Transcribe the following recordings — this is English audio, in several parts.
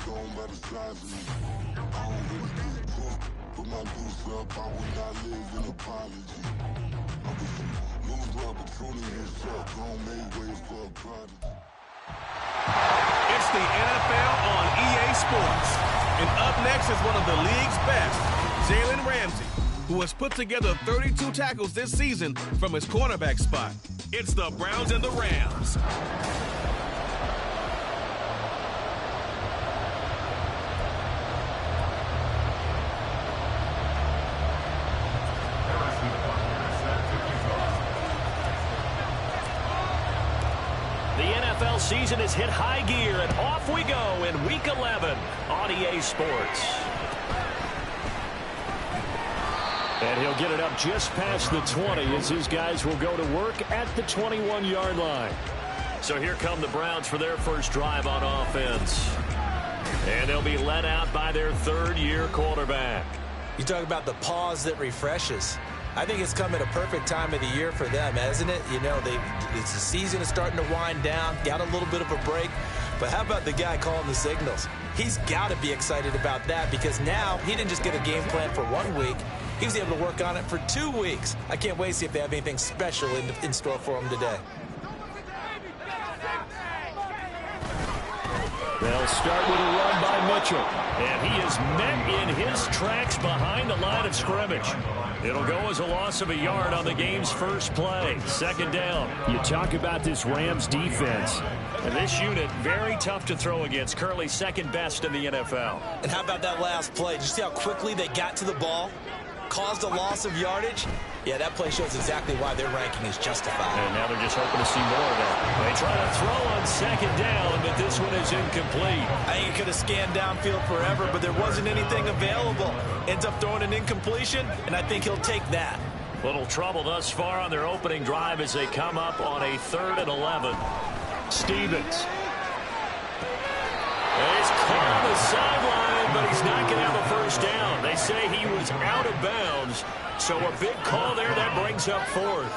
gone by the size of me. I don't really give a fuck. Put my deuce up, I will not live in apology. I was a loser opportunity himself, gon' make way for a prodigy. It's the NFL on EA Sports. And up next is one of the league's best, Jalen Ramsey, who has put together 32 tackles this season from his cornerback spot. It's the Browns and the Rams. NFL season has hit high gear, and off we go in Week 11 on EA Sports. And he'll get it up just past the 20 as his guys will go to work at the 21-yard line. So here come the Browns for their first drive on offense. And they'll be led out by their third-year quarterback. You talk about the pause that refreshes. I think it's come at a perfect time of the year for them, hasn't it? You know, the season is starting to wind down, got a little bit of a break. But how about the guy calling the signals? He's got to be excited about that because now he didn't just get a game plan for 1 week. He was able to work on it for 2 weeks. I can't wait to see if they have anything special in store for him today. They'll start with a run by Mitchell. And he is met in his tracks behind the line of scrimmage. It'll go as a loss of a yard on the game's first play. Second down. You talk about this Rams defense. And this unit, very tough to throw against. Currently second best in the NFL. And how about that last play? Did you see how quickly they got to the ball? Caused a loss of yardage? Yeah, that play shows exactly why their ranking is justified. And now they're just hoping to see more of that. They try to throw on second down, but this one is incomplete. I think he could have scanned downfield forever, but there wasn't anything available. Ends up throwing an incompletion, and I think he'll take that. Little trouble thus far on their opening drive as they come up on a 3rd and 11. Stevens. He's caught on the sideline, but he's not going to have a first down. They say he was out of bounds. So a big call there. That brings up 4th.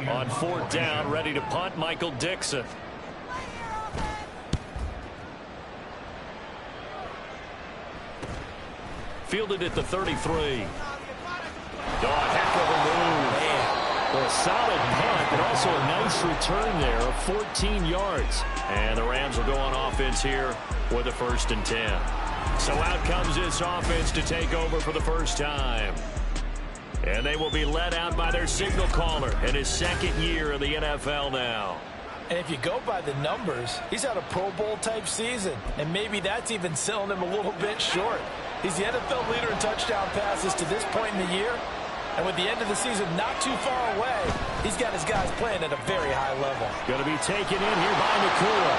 On 4th down, ready to punt, Michael Dixon. Fielded at the 33. Heck of a move. A solid punt, but also a nice return there of 14 yards. And the Rams will go on offense here with a 1st and 10. So out comes this offense to take over for the first time. And they will be led out by their signal caller in his 2nd year in the NFL now. And if you go by the numbers, he's had a Pro Bowl type season. And maybe that's even selling him a little bit short. He's the NFL leader in touchdown passes to this point in the year. And with the end of the season not too far away, he's got his guys playing at a very high level. Going to be taken in here by Nakua.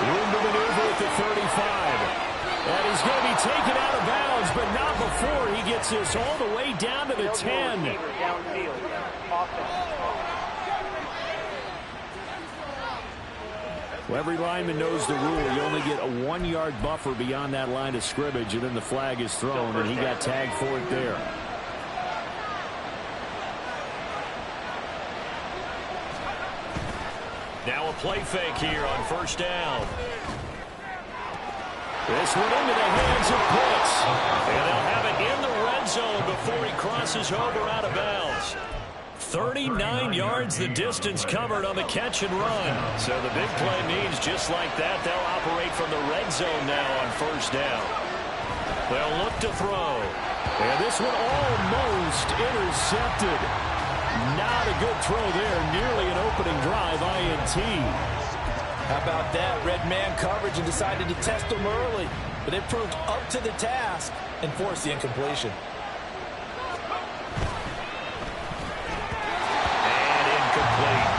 Room to maneuver at the 35. And he's going to be taken out of bounds, but not before he gets this all the way down to the 10. Well, every lineman knows the rule. You only get a 1-yard buffer beyond that line of scrimmage, and then the flag is thrown, and he got tagged for it there. Now a play fake here on 1st down. This one into the hands of Pitts. And they'll have it in the red zone before he crosses over out of bounds. 39 yards the distance covered on the catch and run. So the big play means just like that, they'll operate from the red zone now on 1st down. They'll look to throw. And this one almost intercepted. Not a good throw there. Nearly an opening drive INT. How about that? Red man coverage and decided to test him early. But they proved up to the task and forced the incompletion. And incomplete.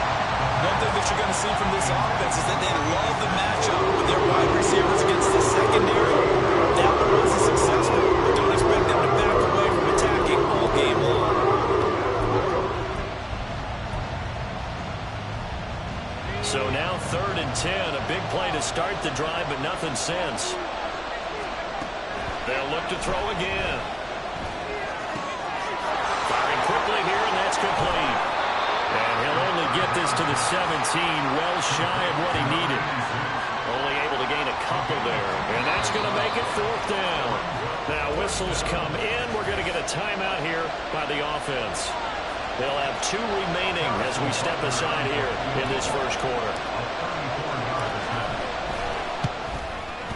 One thing that you're going to see from this offense is that they love the matchup with their wide receivers against the secondary. That one wasn't successful, but don't expect them to back away from attacking all game long. So now 3rd and 10, a big play to start the drive, but nothing since. They'll look to throw again. Firing quickly here, and that's complete. And he'll only get this to the 17, well shy of what he needed. Only able to gain a couple there. And that's going to make it 4th down. Now whistles come in. We're going to get a timeout here by the offense. They'll have 2 remaining as we step aside here in this first quarter.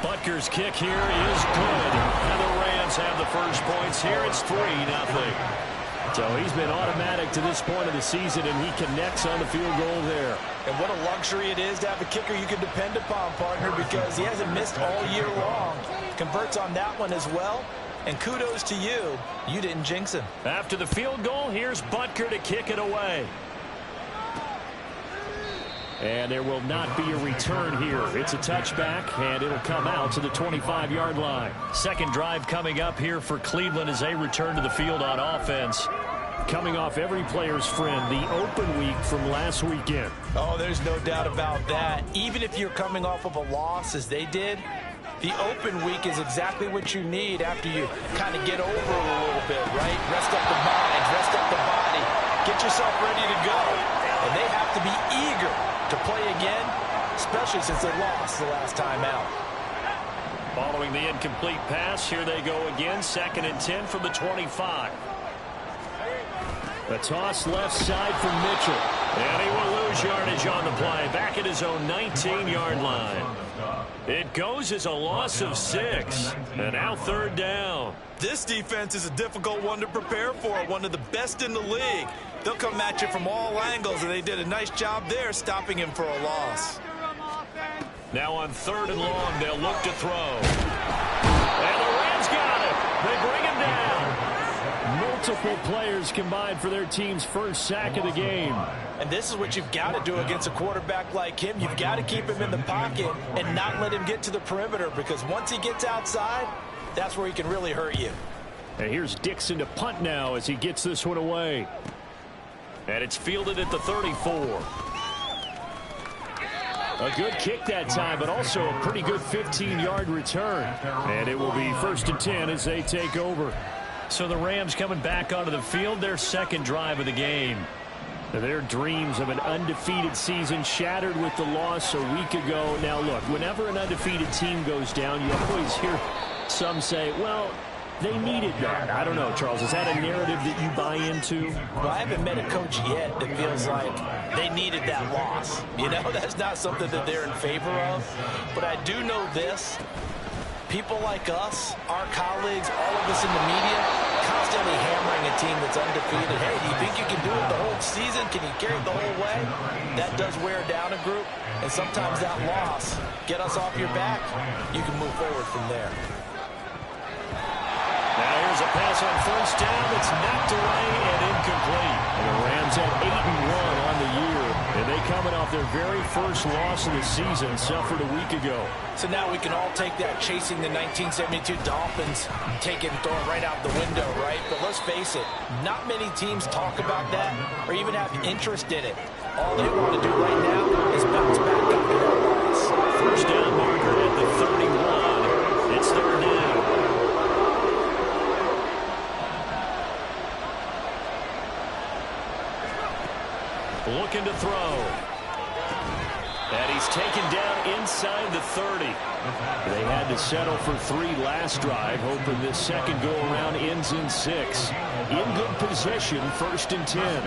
Butker's kick here is good. And the Rams have the first points here. It's 3-0. So he's been automatic to this point of the season, and he connects on the field goal there. And what a luxury it is to have a kicker you can depend upon, partner, because he hasn't missed all year long. Converts on that one as well. And kudos to you. You didn't jinx him. After the field goal, here's Butker to kick it away. And there will not be a return here. It's a touchback, and it'll come out to the 25-yard line. Second drive coming up here for Cleveland as they return to the field on offense. Coming off every player's friend, the open week from last weekend. Oh, there's no doubt about that. Even if you're coming off of a loss as they did, the open week is exactly what you need after you kind of get over it a little bit, right? Rest up the mind, rest up the body, get yourself ready to go. And they have to be eager to play again, especially since they lost the last time out. Following the incomplete pass, here they go again. 2nd and 10 from the 25. The toss left side from Mitchell. And he will lose yardage on the play. Back at his own 19-yard line. It goes as a loss of 6. And now 3rd down. This defense is a difficult one to prepare for. One of the best in the league. They'll come at you from all angles, and they did a nice job there stopping him for a loss. Now on 3rd and long, they'll look to throw. And the Rams got it. They bring him down. Multiple players combined for their team's first sack of the game. And this is what you've got to do against a quarterback like him. You've got to keep him in the pocket and not let him get to the perimeter, because once he gets outside, that's where he can really hurt you. And here's Dixon to punt now as he gets this one away. And it's fielded at the 34. A good kick that time, but also a pretty good 15-yard return. And it will be 1st and 10 as they take over. So the Rams coming back onto the field, their 2nd drive of the game. Their dreams of an undefeated season shattered with the loss a week ago. Now, look, whenever an undefeated team goes down, you always hear some say, well, they needed that. I don't know, Charles. Is that a narrative that you buy into? Well, I haven't met a coach yet that feels like they needed that loss. You know, that's not something that they're in favor of. But I do know this. People like us, our colleagues, all of us in the media, constantly hammering a team that's undefeated. Hey, do you think you can do it the whole season? Can you carry it the whole way? That does wear down a group. And sometimes that loss, get us off your back, you can move forward from there. Now here's a pass on 1st down. It's knocked away and incomplete. And the Rams at 8-1 on the year. And they coming off their very first loss of the season, suffered a week ago. So now we can all take that chasing the 1972 Dolphins, take it and throw it right out the window, right? But let's face it, not many teams talk about that or even have interest in it. All they want to do right now is bounce back after that loss. 1st down marker at the 31. It's 3rd down. Looking to throw. And he's taken down inside the 30. They had to settle for 3 last drive, hoping this second go-around ends in 6. In good position, 1st and 10.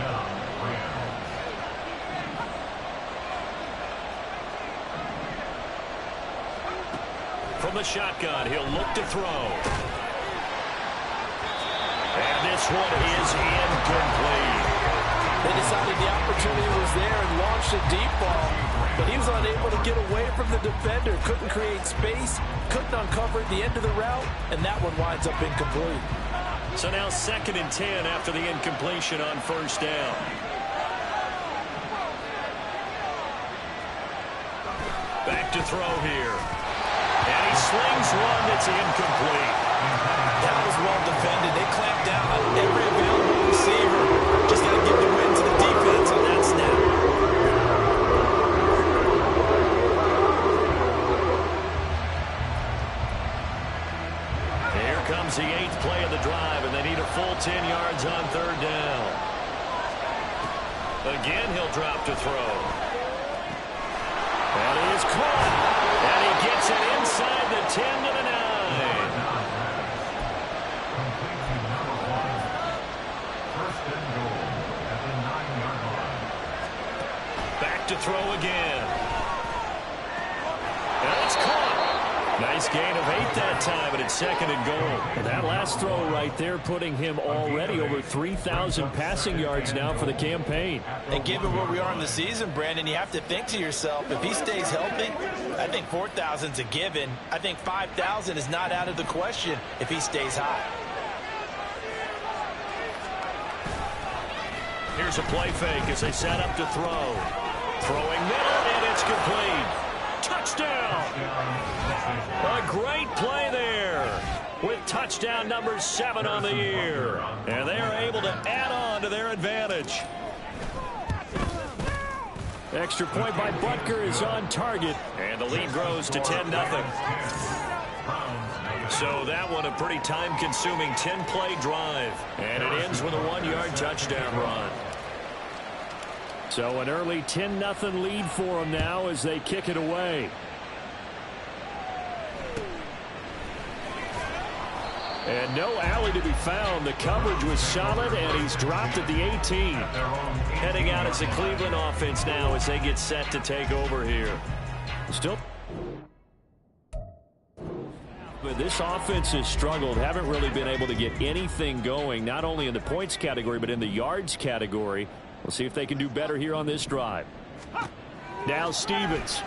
From the shotgun, he'll look to throw. And this one is incomplete. They decided the opportunity was there and launched a deep ball, but he was unable to get away from the defender, couldn't create space, couldn't uncover at the end of the route, and that one winds up incomplete. So now 2nd and 10 after the incompletion on 1st down. Back to throw here. And he slings one that's incomplete. That was well defended. They clamped down on every available receiver. Just got to give the win to the defense on that snap. Here comes the 8th play of the drive, and they need a full 10 yards on 3rd down. Again, he'll drop to throw. And he is caught. And he gets it inside 10 to the 9. Back to throw again. And it's caught. Nice gain of 8 that time, and it's 2nd and goal. And that last throw right there putting him already over 3,000 passing yards now for the campaign. And given where we are in the season, Brandon, you have to think to yourself, if he stays healthy, I think 4,000 is a given. I think 5,000 is not out of the question if he stays high. Here's a play fake as they set up to throw. Throwing middle, and it's complete. Touchdown! A great play there with touchdown number 7 on the year. And they are able to add on to their advantage. Extra point by Butker is on target. And the lead grows to 10-0. So that one a pretty time-consuming 10-play drive. And it ends with a 1-yard touchdown run. So an early 10-0 lead for them now as they kick it away. And no alley to be found. The coverage was solid, and he's dropped at the 18. Heading out as the Cleveland offense now as they get set to take over here. Still. But this offense has struggled. Haven't really been able to get anything going, not only in the points category, but in the yards category. We'll see if they can do better here on this drive. Now Stevens.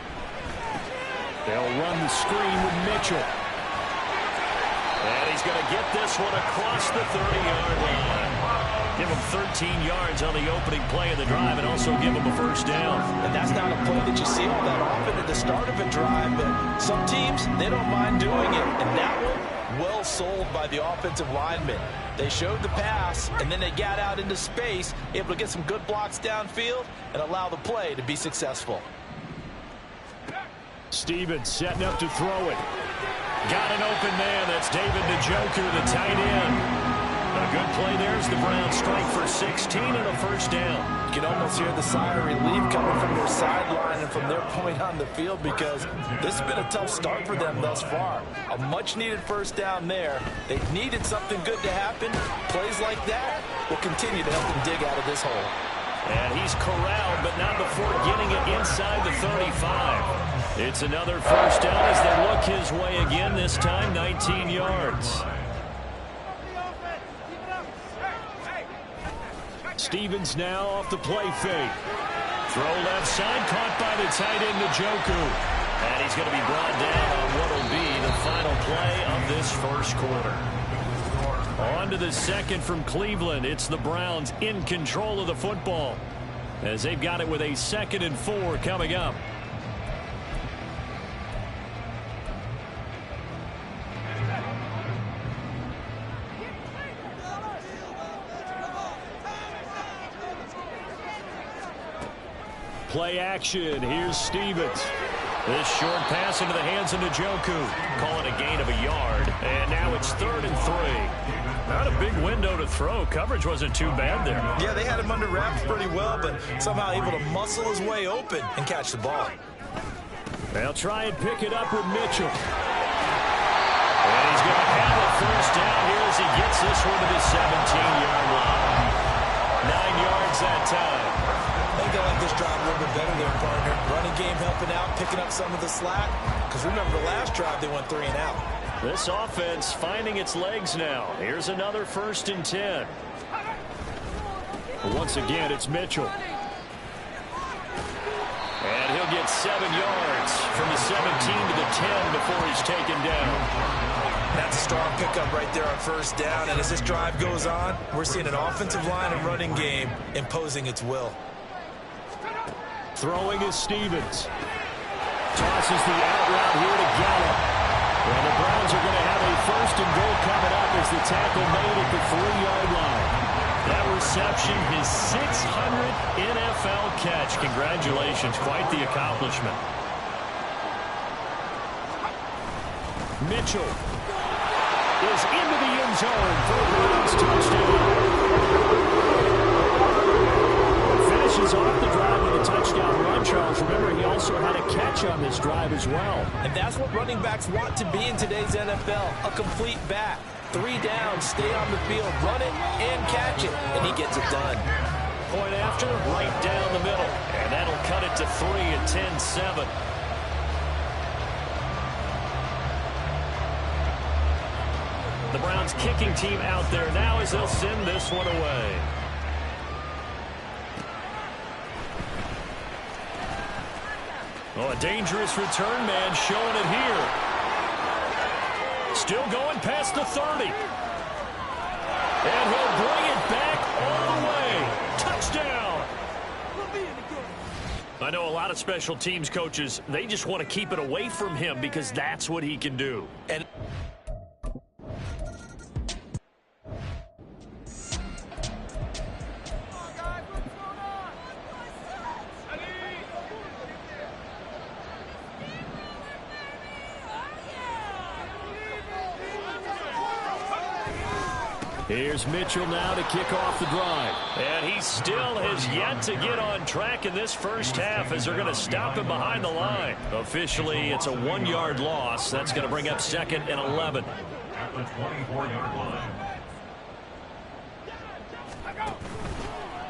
They'll run the screen with Mitchell. And he's going to get this one across the 30-yard line. Give him 13 yards on the opening play of the drive and also give him a first down. And that's not a play that you see all that often at the start of a drive, but some teams, they don't mind doing it. And that one, well sold by the offensive lineman. They showed the pass, and then they got out into space, able to get some good blocks downfield and allow the play to be successful. Stevens setting up to throw it. Got an open man. That's David Njoku, the tight end. A good play there as the Browns strike for 16 and a first down. You can almost hear the sigh of relief coming from their sideline and from their point on the field because this has been a tough start for them thus far. A much-needed first down there. They needed something good to happen. Plays like that will continue to help them dig out of this hole. And he's corralled, but not before getting it inside the 35. It's another first down as they look his way again, this time 19 yards. Stevens now off the play fake. Throw left side, caught by the tight end Njoku. And he's going to be brought down on what will be the final play of this first quarter. On to the second from Cleveland. It's the Browns in control of the football as they've got it with a 2nd and 4 coming up. Play action. Here's Stevens. This short pass into the hands of Njoku. Call it a gain of a yard. And now it's 3rd and 3. Not a big window to throw. Coverage wasn't too bad there. Yeah, they had him under wraps pretty well, but somehow able to muscle his way open and catch the ball. They'll try and pick it up with Mitchell. And he's going to have a first down here as he gets this one to the 17-yard line. 9 yards that time. I think they like this drive a little bit better there, partner. Running game helping out, picking up some of the slack. Because remember, the last drive they went 3 and out. This offense finding its legs now. Here's another 1st and 10. But once again, it's Mitchell. And he'll get 7 yards from the 17 to the 10 before he's taken down. That's a strong pickup right there on first down. And as this drive goes on, we're seeing an offensive line and running game imposing its will. Throwing is Stevens. Tosses the out route here to Gallup. And the Browns are going to have a 1st and goal coming up as the tackle made at the 3-yard line. That reception, his 600th NFL catch. Congratulations, quite the accomplishment. Mitchell is into the end zone for a Browns touchdown. Finishes off the drive with a touchdown run. And, Charles, remember, he also had a catch on this drive as well. And that's what running backs want to be in today's NFL, a complete back. 3 down, stay on the field, run it, and catch it. And he gets it done. Point after, right down the middle. And that'll cut it to 3 at 10-7. The Browns kicking team out there now as they'll send this one away. Oh, a dangerous return man showing it here. Still going past the 30. And he'll bring it back all the way. Touchdown. I know a lot of special teams coaches, they just want to keep it away from him because that's what he can do. And here's Mitchell now to kick off the drive. And he still has yet to get on track in this first half as they're going to stop him behind the line. Officially, it's a 1-yard loss. That's going to bring up 2nd and 11. At the 24-yard line.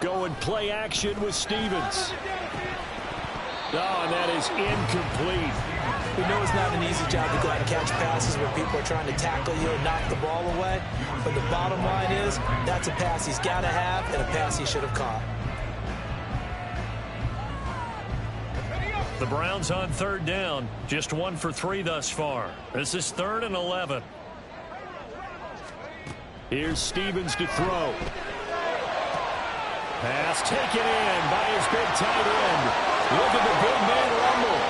Going play action with Stevens. Oh, and that is incomplete. we know it's not an easy job to go out and catch passes where people are trying to tackle you and knock the ball away. But the bottom line is that's a pass he's got to have and a pass he should have caught. The Browns on 3rd down. Just 1 for 3 thus far. This is 3rd and 11. Here's Stevens to throw. Pass taken in by his big tight end. Look at the big man rumble.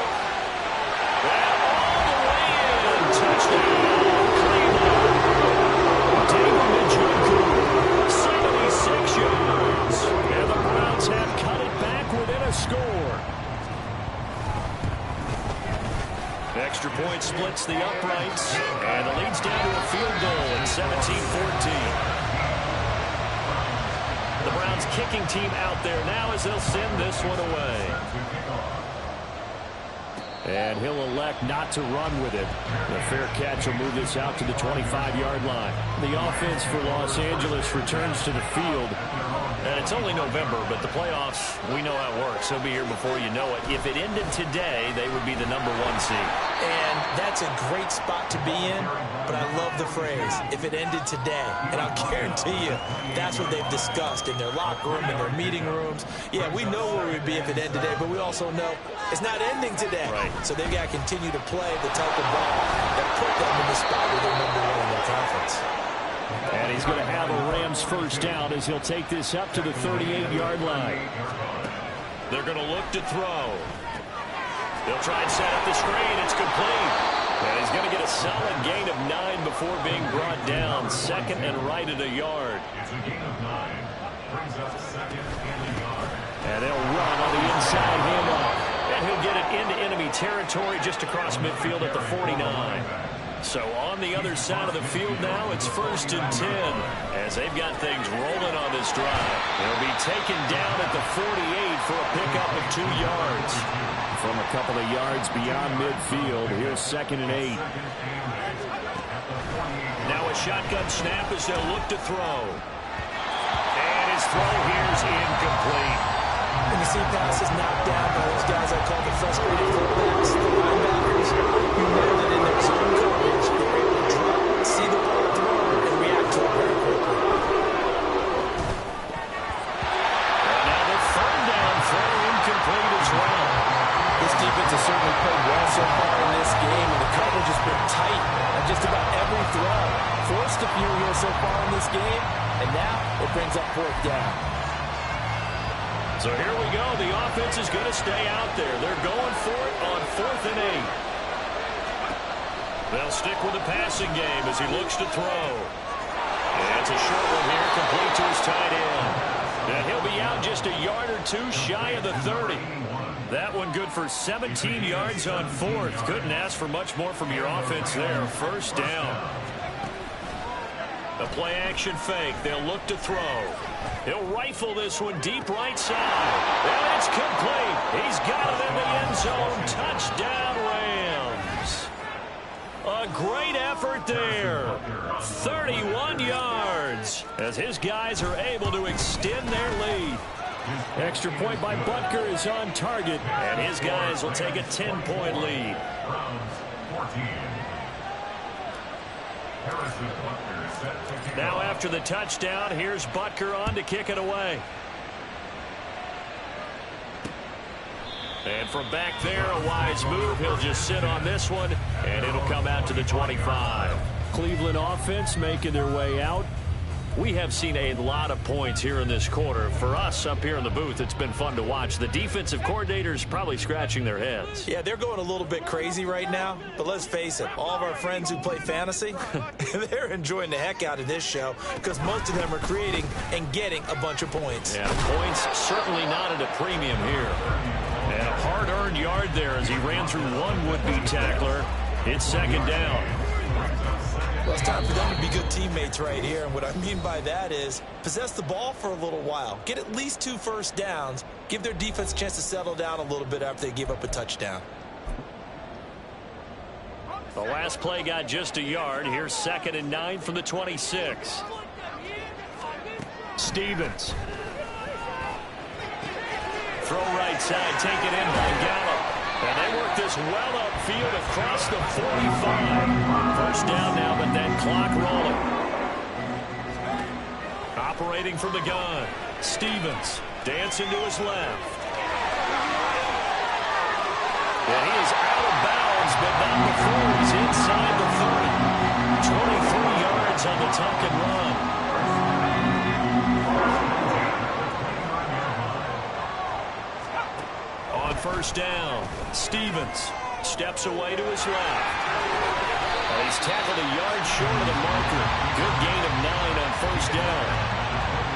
And all the way in. Touchdown. David Njoku, 76 yards. And the Browns have cut it back within a score. Extra point splits the uprights, and it leads down to a field goal at 17-14. The Browns kicking team out there now as they'll send this one away. And he'll elect not to run with it. The fair catch will move this out to the 25-yard line. The offense for Los Angeles returns to the field. And it's only November, but the playoffs, we know how it works. They'll be here before you know it. If it ended today, they would be the #1 seed. And that's a great spot to be in, but I love the phrase, if it ended today. And I'll guarantee you, that's what they've discussed in their locker room, in their meeting rooms. Yeah, we know where we'd be if it ended today, but we also know it's not ending today. Right. So they've got to continue to play the type of ball that put them in the spot where they're #1 in their conference. And he's going to have a Rams first down as he'll take this up to the 38-yard line. They're going to look to throw. They'll try and set up the screen. It's complete. And he's going to get a solid gain of 9 before being brought down. 2nd and right at a yard. It's a gain of 9. Brings up 2nd and a yard. And they'll run on the inside handoff. And he'll get it into enemy territory just across midfield at the 49. So on the other side of the field now, it's 1st and 10 as they've got things rolling on this drive. They'll be taken down at the 48 for a pickup of 2 yards. From a couple of yards beyond midfield, here's 2nd and 8. Now a shotgun snap as they'll look to throw. And his throw here's incomplete. And the C-pass is knocked down by those guys I call the frustrated fullbacks, the linebackers. You know that in their zone coverage, they're able to drop, see the ball thrown, and react to it very quickly. And now the 3rd down throw incomplete as well. This defense has certainly played well so far in this game, and the coverage has been tight on just about every throw. Forced a few here so far in this game, and now it brings up 4th down. So here we go. The offense is going to stay out there. They're going for it on 4th and 8. They'll stick with the passing game as he looks to throw. And it's a short one here, complete to his tight end. And he'll be out just a yard or 2 shy of the 30. That one good for 17 yards on 4th. Couldn't ask for much more from your offense there. 1st down. A play-action fake. They'll look to throw. He'll rifle this one deep right side. And it's complete. He's got it in the end zone. Touchdown, Rams. A great effort there. 31 yards as his guys are able to extend their lead. Extra point by Butker is on target, and his guys will take a 10-point lead. Now after the touchdown, here's Butker on to kick it away. And from back there, a wise move. He'll just sit on this one, and it'll come out to the 25. Cleveland offense making their way out. We have seen a lot of points here in this quarter. For us up here in the booth, it's been fun to watch. The defensive coordinators probably scratching their heads. Yeah, they're going a little bit crazy right now. But let's face it, all of our friends who play fantasy, they're enjoying the heck out of this show because most of them are creating and getting a bunch of points. Yeah, points certainly not at a premium here. And a hard-earned yard there as he ran through one would-be tackler. It's second down. Well, it's time for them to be good teammates right here. And what I mean by that is possess the ball for a little while. Get at least 2 first downs. Give their defense a chance to settle down a little bit after they give up a touchdown. The last play got just a yard. Here's 2nd and 9 from the 26. Stevens. Throw right side, taken in by Gallup. And they work this well upfield across the 45. First down now, but that clock rolling. Operating from the gun. Stevens dancing to his left. And he is out of bounds, but not before he's inside the 30. 23 yards on the tuck and run. First down. Stevens steps away to his left. And he's tackled a yard short of the marker. Good gain of 9 on first down.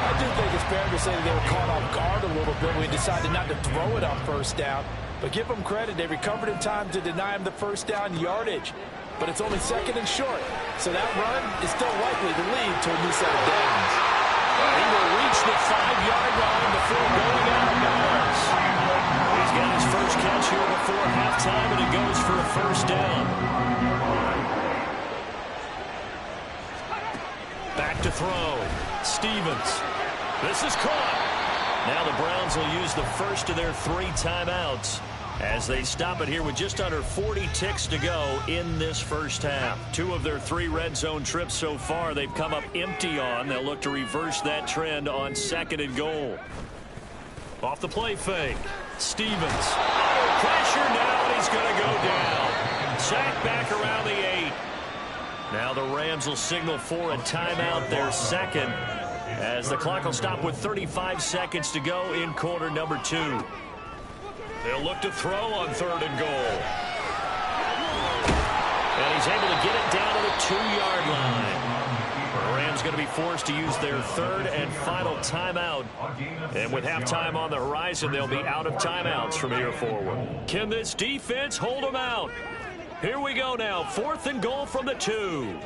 I do think it's fair to say that they were caught off guard a little bit when we decided not to throw it on first down. But give them credit. They recovered in time to deny him the first down yardage. But it's only 2nd and short. So that run is still likely to lead to a new set of downs. He will reach the 5-yard line before going out of bounds. He's got his first catch here before halftime, and it goes for a first down. Back to throw. Stevens. This is caught. Now the Browns will use the first of their 3 timeouts as they stop it here with just under 40 ticks to go in this first half. 2 of their 3 red zone trips so far they've come up empty on. They'll look to reverse that trend on 2nd and goal. Off the play fake. Stevens. Pressure now, and he's going to go down. Sacked back around the 8. Now the Rams will signal for a timeout, their 2nd, as the clock will stop with 35 seconds to go in quarter number 2. They'll look to throw on 3rd and goal. And he's able to get it down to the 2-yard line. The Rams going to be forced to use their 3rd and final timeout. And with halftime on the horizon, they'll be out of timeouts from here forward. Can this defense hold them out? Here we go now. 4th and goal from the 2.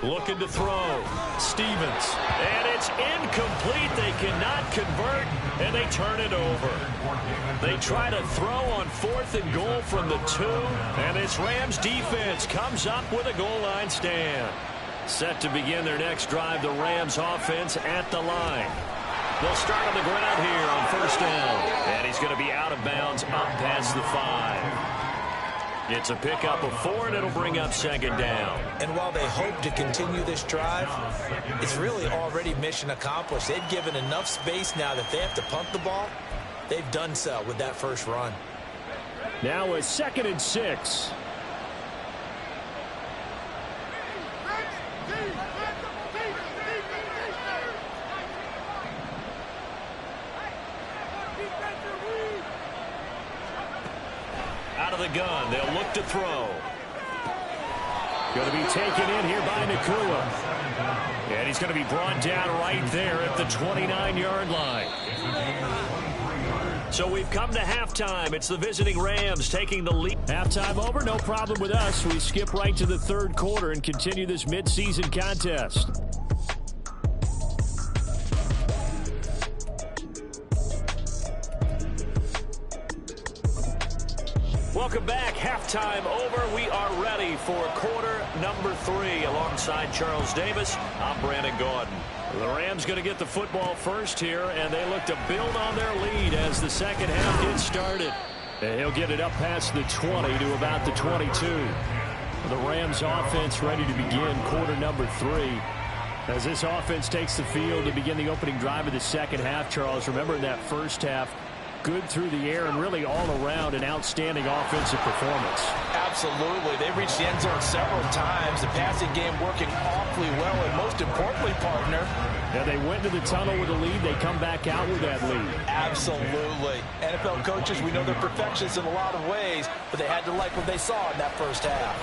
Looking to throw. Stevens. And it's incomplete. They cannot convert, and they turn it over. They try to throw on 4th and goal from the 2, and this Rams defense comes up with a goal line stand. Set to begin their next drive, the Rams offense at the line. They'll start on the ground here on first down. And he's going to be out of bounds up past the 5. It's a pickup of 4, and it'll bring up 2nd down. And while they hope to continue this drive, it's really already mission accomplished. They've given enough space now that they have to punt the ball. They've done so with that first run. Now a 2nd and 6. Out of the gun, they'll look to throw. Going to be taken in here by Nacua. And he's going to be brought down right there at the 29-yard line. So we've come to halftime. It's the visiting Rams taking the lead. Halftime over, no problem with us. We skip right to the third quarter and continue this midseason contest. Welcome back. Halftime over. We are ready for quarter number 3. Alongside Charles Davis, I'm Brandon Gaudin. The Rams going to get the football first here, and they look to build on their lead as the second half gets started. And he'll get it up past the 20 to about the 22. The Rams offense ready to begin quarter number 3. As this offense takes the field to begin the opening drive of the second half, Charles, remember in that first half, good through the air and really all around an outstanding offensive performance. Absolutely. They've reached the end zone several times. The passing game working awfully well, and most importantly, partner, yeah, they went into the tunnel with a lead. They come back out with that lead. Absolutely. NFL coaches, we know they're perfectionists in a lot of ways, but they had to like what they saw in that first half.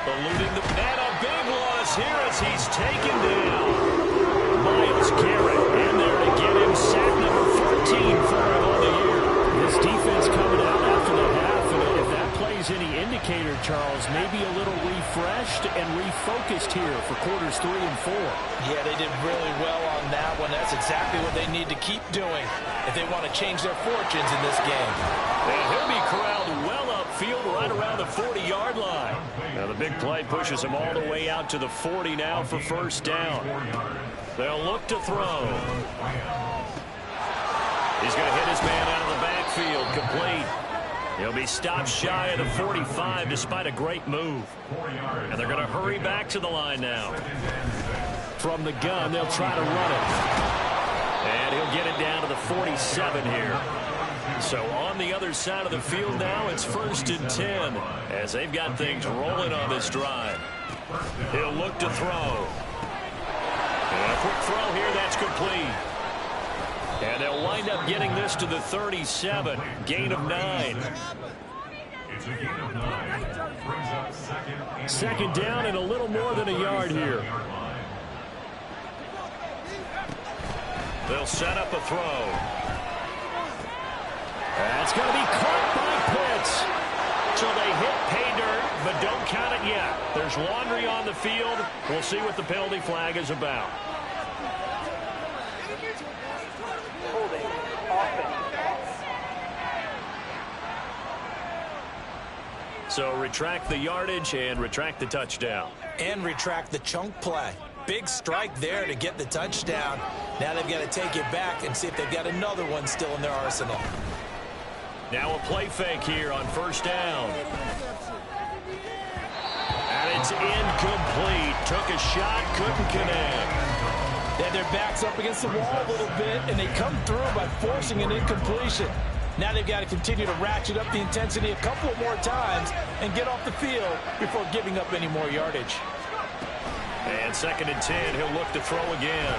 Eluding the man, a big loss here as he's taken down. Myles Garrett in there to get him sack number 14 for him on the year. This defense coming out after the half, and if that plays any indicator, Charles, maybe a little refreshed and refocused here for quarters 3 and 4. Yeah, they did really well on that one. That's exactly what they need to keep doing if they want to change their fortunes in this game. And he'll be corralled well upfield right around the 40-yard line. Now the big play pushes him all the way out to the 40 now for first down. They'll look to throw. He's going to hit his man out of the backfield, complete. He'll be stopped shy of the 45 despite a great move. And they're going to hurry back to the line now. From the gun, they'll try to run it. And he'll get it down to the 47 here. So on the other side of the field now, it's 1st and 10 as they've got things rolling on this drive. He'll look to throw. And a quick throw here, that's complete. And they'll wind up getting this to the 37. Gain of 9. It's a gain of 9. Brings up second down and a little more than a yard here. They'll set up a throw. That's going to be caught by Pitts. So they hit pay dirt, but don't count it yet. There's laundry on the field. We'll see what the penalty flag is about. So retract the yardage and retract the touchdown. And retract the chunk play. Big strike there to get the touchdown. Now they've got to take it back and see if they've got another one still in their arsenal. Now a play fake here on first down. And it's incomplete. Took a shot, couldn't connect. They had their backs up against the wall a little bit, and they come through by forcing an incompletion. Now they've got to continue to ratchet up the intensity a couple of more times and get off the field before giving up any more yardage. And 2nd and 10, he'll look to throw again.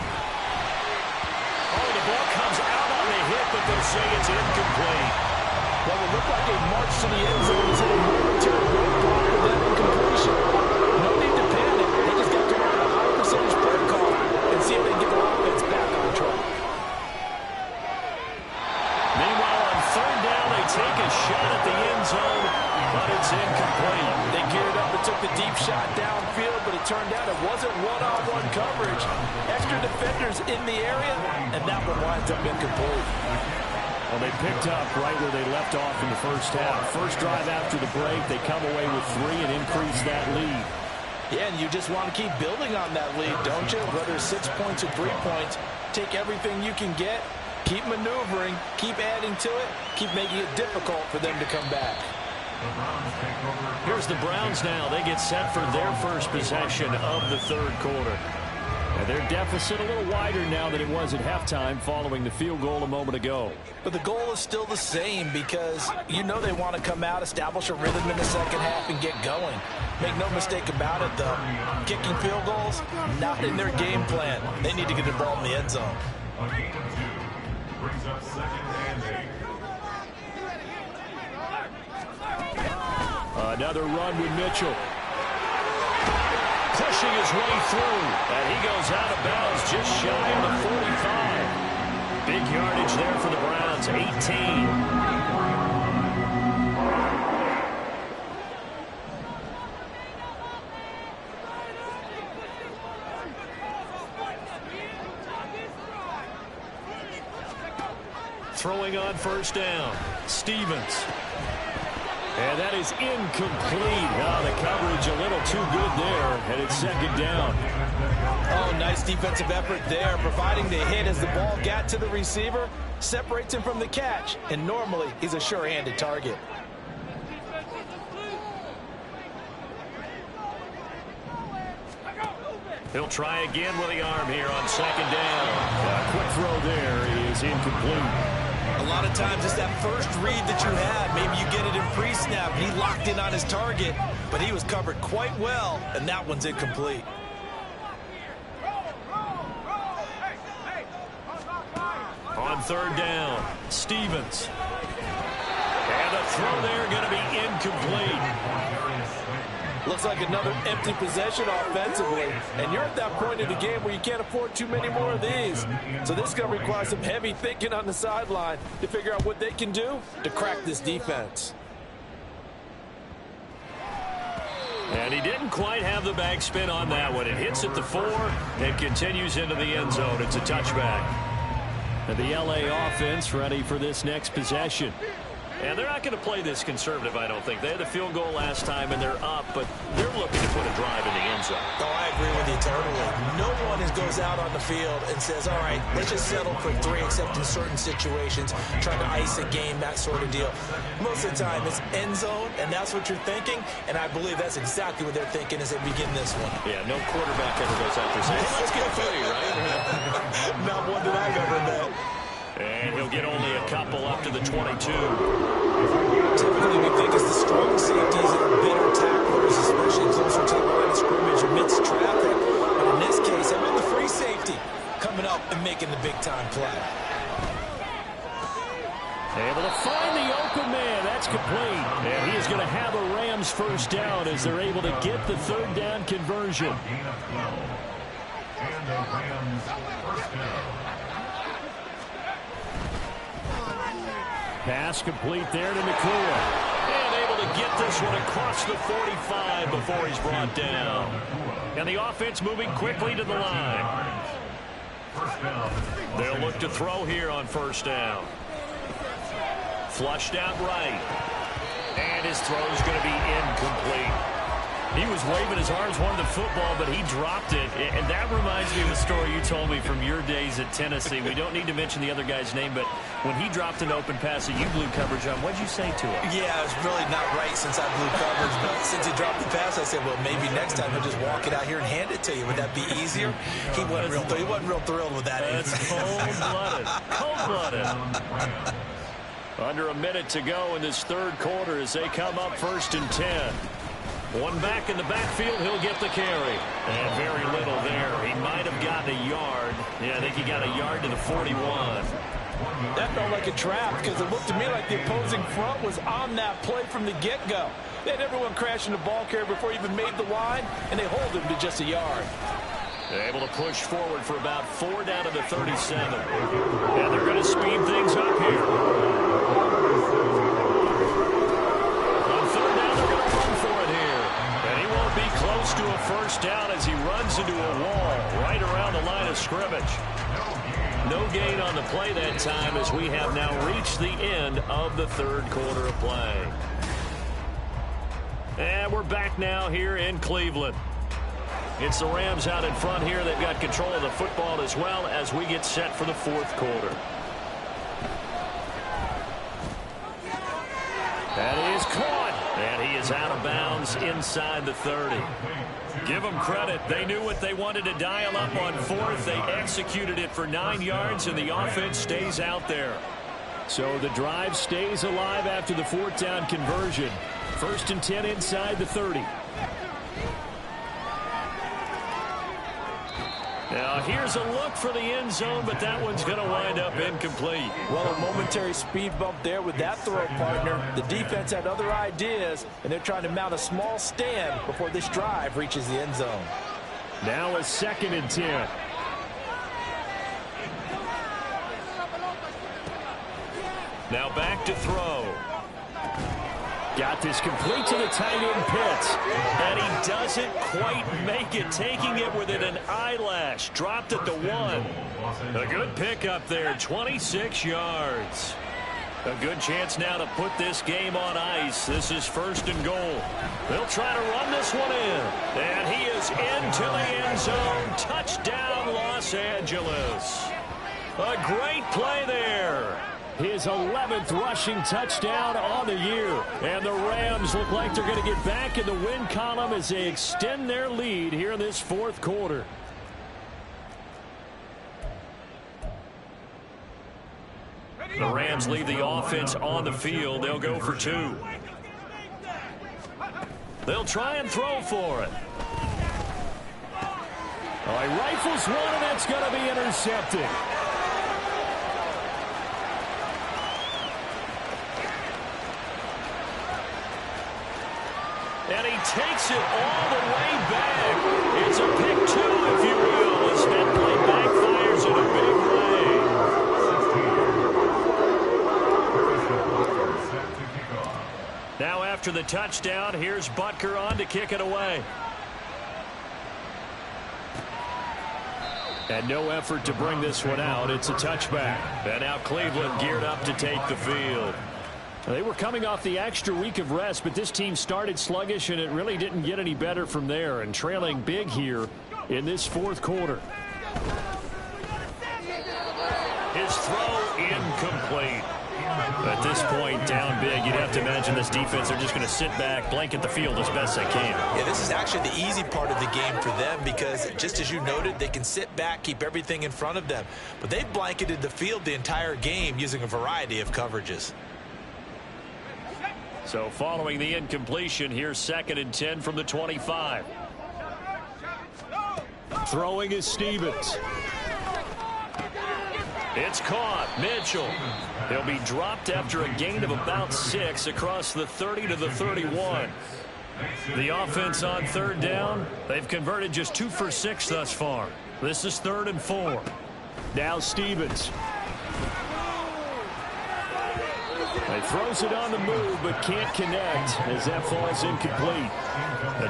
Oh, the ball comes out on the hit, but they'll say it's incomplete. What would look like a march to the end zone is a momentary roadblock for that incompletion. No need to panic. They just got to run a high percentage play call and see if they can get their offense back on track. Meanwhile, on 3rd down, they take a shot at the end zone, but it's incomplete. They geared up and took the deep shot downfield, but it turned out it wasn't one-on-one coverage. Extra defenders in the area, and that one winds up incomplete. Well, they picked up right where they left off in the first half. First drive after the break, they come away with 3 and increase that lead. Yeah, and you just want to keep building on that lead, don't you? Whether it's 6 points or 3 points, take everything you can get, keep maneuvering, keep adding to it, keep making it difficult for them to come back. Here's the Browns now. They get set for their first possession of the third quarter. And their deficit a little wider now than it was at halftime following the field goal a moment ago. But the goal is still the same because you know they want to come out, establish a rhythm in the second half, and get going. Make no mistake about it, though. Kicking field goals, not in their game plan. They need to get the ball in the end zone. A gain of 2. Brings up 2nd and 8. Another run with Mitchell. Pushing his way through, and he goes out of bounds just shy of the 45. Big yardage there for That's 18. Throwing on first down, Stevens. And that is incomplete. Oh, the coverage a little too good there, and it's second down. Oh, nice defensive effort there, providing the hit as the ball got to the receiver, separates him from the catch, and normally he's a sure-handed target. He'll try again with the arm here on second down. A quick throw there is incomplete. A lot of times it's that first read that you have. Maybe you get it in pre-snap, and he locked in on his target, but he was covered quite well, and that one's incomplete. On third down, Stevens. And the throw there going to be incomplete. Looks like another empty possession offensively, and you're at that point in the game where you can't afford too many more of these. So this is going to require some heavy thinking on the sideline to figure out what they can do to crack this defense. And he didn't quite have the backspin on that one. It hits at the 4 and continues into the end zone. It's a touchback. And the LA offense ready for this next possession. And they're not going to play this conservative, I don't think. They had a field goal last time, and they're up, but they're looking to put a drive in the end zone. Oh, I agree with you totally. No one goes out on the field and says, all right, let's just settle for 3, except in certain situations, trying to ice a game, that sort of deal. Most of the time, it's end zone, and that's what you're thinking, and I believe that's exactly what they're thinking as they begin this one. Yeah, no quarterback ever goes out there saying, hey, let's get 3, right? Not one that I've ever met. And he'll get only a couple up to the 22. Typically, we think it's the strong safeties that are better tacklers, especially closer to the line of scrimmage amidst traffic. But in this case, how about the free safety coming up and making the big-time play? Able to find the open man. That's complete. And he is going to have a Rams first down as they're able to get the third down conversion. And the Rams first down. Pass complete there to Nakua. And able to get this one across the 45 before he's brought down. And the offense moving quickly to the line. They'll look to throw here on first down. Flushed out right. And his throw is going to be incomplete. He was waving his arms, wanted the football, but he dropped it. And that reminds me of a story you told me from your days at Tennessee. We don't need to mention the other guy's name, but when he dropped an open pass that you blew coverage on, what'd you say to him? Yeah, it's really not right since I blew coverage, but since he dropped the pass, I said, well, maybe next time he'll just walk it out here and hand it to you. Would that be easier? He wasn't real thrilled with that. That's cold-blooded. Cold-blooded. Under a minute to go in this third quarter as they come up 1st and 10. One back in the backfield, he'll get the carry. And very little there. He might have gotten a yard. Yeah, I think he got a yard to the 41. That felt like a trap because it looked to me like the opposing front was on that play from the get-go. They had everyone crashing the ball carrier before he even made the line, and they hold him to just a yard. They're able to push forward for about 4 down to the 37. And they're going to speed things up here. Close to a first down as he runs into a wall right around the line of scrimmage. No gain on the play that time as we have now reached the end of the third quarter of play. And we're back now here in Cleveland. It's the Rams out in front here. They've got control of the football as well as we get set for the fourth quarter. That is caught. And he is out of bounds inside the 30. Give them credit. They knew what they wanted to dial up on fourth. They executed it for 9 yards, and the offense stays out there. So the drive stays alive after the 4th down conversion. 1st and 10 inside the 30. Now, here's a look for the end zone, but that one's going to wind up incomplete. Well, a momentary speed bump there with that throw, partner. The defense had other ideas, and they're trying to mount a small stand before this drive reaches the end zone. Now a 2nd and 10. Now back to throw. Got this complete to the tight end Pitts. And he doesn't quite make it, taking it within an eyelash. Dropped at the 1. A good pickup there, 26 yards. A good chance now to put this game on ice. This is 1st and goal. They'll try to run this one in. And he is into the end zone. Touchdown, Los Angeles. A great play there. His 11th rushing touchdown on the year. And the Rams look like they're going to get back in the win column as they extend their lead here in this 4th quarter. The Rams leave the offense on the field. They'll go for 2. They'll try and throw for it. Oh, he rifles one, and it's going to be intercepted. And he takes it all the way back. It's a pick 2, if you will, as that play backfires in a big way. Now after the touchdown, here's Butker on to kick it away. And no effort to bring this one out. It's a touchback. And now Cleveland geared up to take the field. They were coming off the extra week of rest, but this team started sluggish, and it really didn't get any better from there, and trailing big here in this 4th quarter. His throw incomplete. At this point, down big, you'd have to imagine this defense, they're just going to sit back, blanket the field as best they can. Yeah, this is actually the easy part of the game for them because, just as you noted, they can sit back, keep everything in front of them. But they've blanketed the field the entire game using a variety of coverages. So following the incompletion, here's 2nd and 10 from the 25. Throwing is Stevens. It's caught. Mitchell. He'll be dropped after a gain of about 6 across the 30 to the 31. The offense on 3rd down, they've converted just 2 for 6 thus far. This is 3rd and 4. Now Stevens. He throws it on the move, but can't connect as that falls incomplete.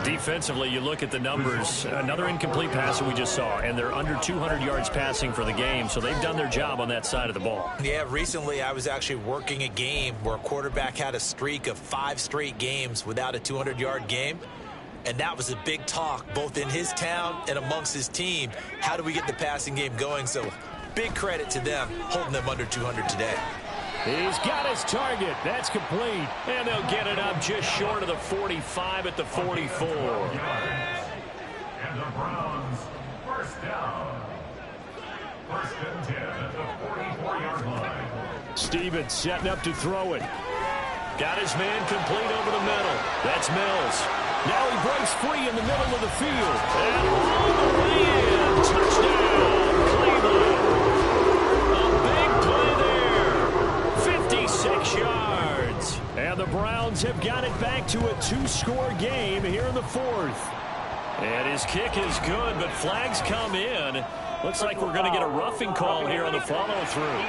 Defensively, you look at the numbers. Another incomplete pass that we just saw, and they're under 200 yards passing for the game, so they've done their job on that side of the ball. Yeah, recently I was actually working a game where a quarterback had a streak of 5 straight games without a 200-yard game, and that was a big talk both in his town and amongst his team. How do we get the passing game going? So big credit to them holding them under 200 today. He's got his target. That's complete. And they'll get it up just short of the 45 at the 44. And the Browns, 1st down. 1st and 10 at the 44-yard line. Stevens setting up to throw it. Got his man complete over the middle. That's Mills. Now he breaks free in the middle of the field. And all the way in. Touchdown, Cleveland. A big play there. 56 yards. And the Browns have got it back to a 2-score game here in the 4th. And his kick is good, but flags come in. Looks like we're going to get a roughing call here on the follow-through.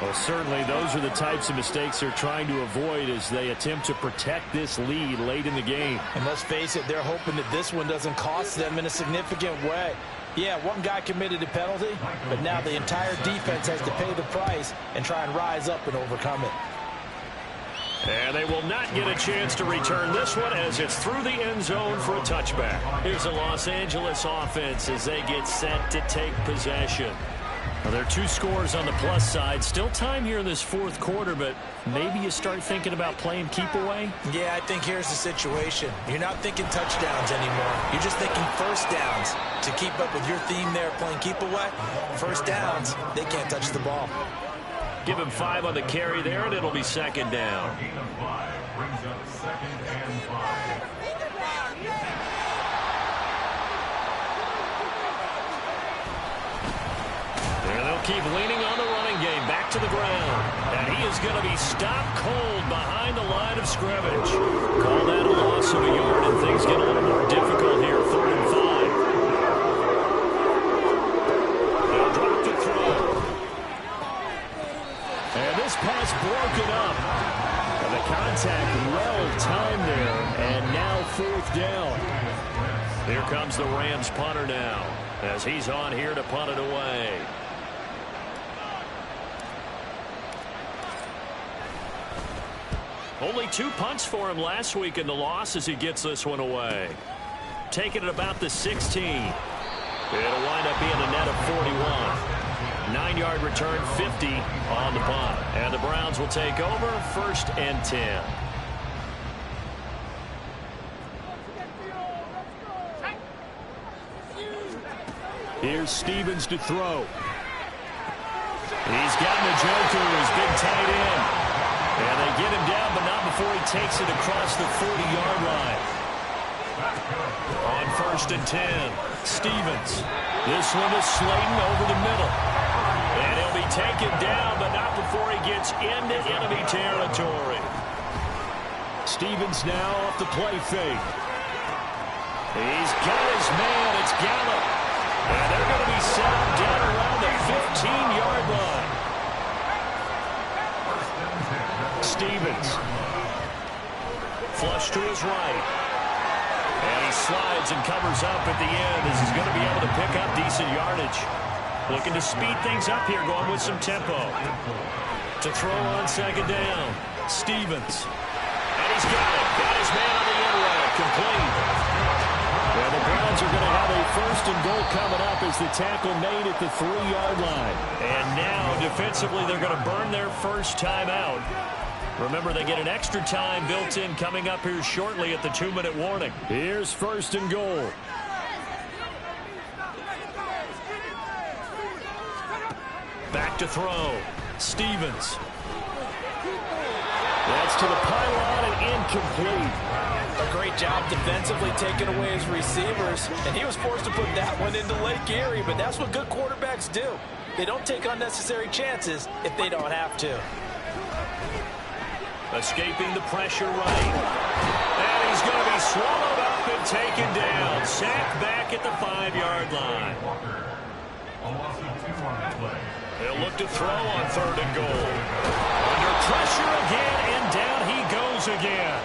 Well, certainly those are the types of mistakes they're trying to avoid as they attempt to protect this lead late in the game. And let's face it, they're hoping that this one doesn't cost them in a significant way. Yeah, one guy committed a penalty, but now the entire defense has to pay the price and try and rise up and overcome it. And they will not get a chance to return this one as it's through the end zone for a touchback. Here's the Los Angeles offense as they get set to take possession. Well, there are 2 scores on the plus side. Still time here in this 4th quarter, but maybe you start thinking about playing keep away? Yeah, I think here's the situation. You're not thinking touchdowns anymore. You're just thinking 1st downs. To keep up with your theme there, playing keep away, 1st downs, they can't touch the ball. Give him 5 on the carry there, and it'll be 2nd down. Gain of 5 brings up 2nd and 5. And they'll keep leaning on the running game. Back to the ground. And he is going to be stopped cold behind the line of scrimmage. Call that a loss of a yard, and things get a little more difficult here. 3rd and 5. They'll drop to throw. pass broken up. And the contact well timed there, and now 4th down. Here comes the Rams punter now, as he's on here to punt it away. Only 2 punts for him last week in the loss as he gets this one away. Taking it about the 16. It'll wind up being a net of 41. 9-yard return, 50 on the punt. And the Browns will take over, 1st and 10. Here's Stevens to throw. He's got Njoku, his big tight end. And they get him down, but not before he takes it across the 40-yard line. On 1st and 10, Stevens. This one is Slayton over the middle. And he'll be taken down, but not before he gets into enemy territory. Stevens now off the play fake. He's got his man. It's Gallup. And they're going to be set down around the 15-yard line. Stevens. Flush to his right. And he slides and covers up at the end as he's going to be able to pick up decent yardage. Looking to speed things up here, going with some tempo. To throw on 2nd down. Stevens. And he's got it. Got his man on the end route. Complete. Well, the Browns are going to have a 1st and goal coming up as the tackle made at the 3-yard line. And now, defensively, they're going to burn their first timeout. Remember, they get an extra time built in coming up here shortly at the 2-minute warning. Here's 1st and goal. Back to throw. Stevens. That's to the pylon and incomplete. A great job defensively taking away his receivers, and he was forced to put that one into Lake Erie, but that's what good quarterbacks do. They don't take unnecessary chances if they don't have to. Escaping the pressure right. And he's going to be swallowed up and taken down. Sacked back at the 5-yard line. They'll look to throw on 3rd and goal. Under pressure again, and down he goes again.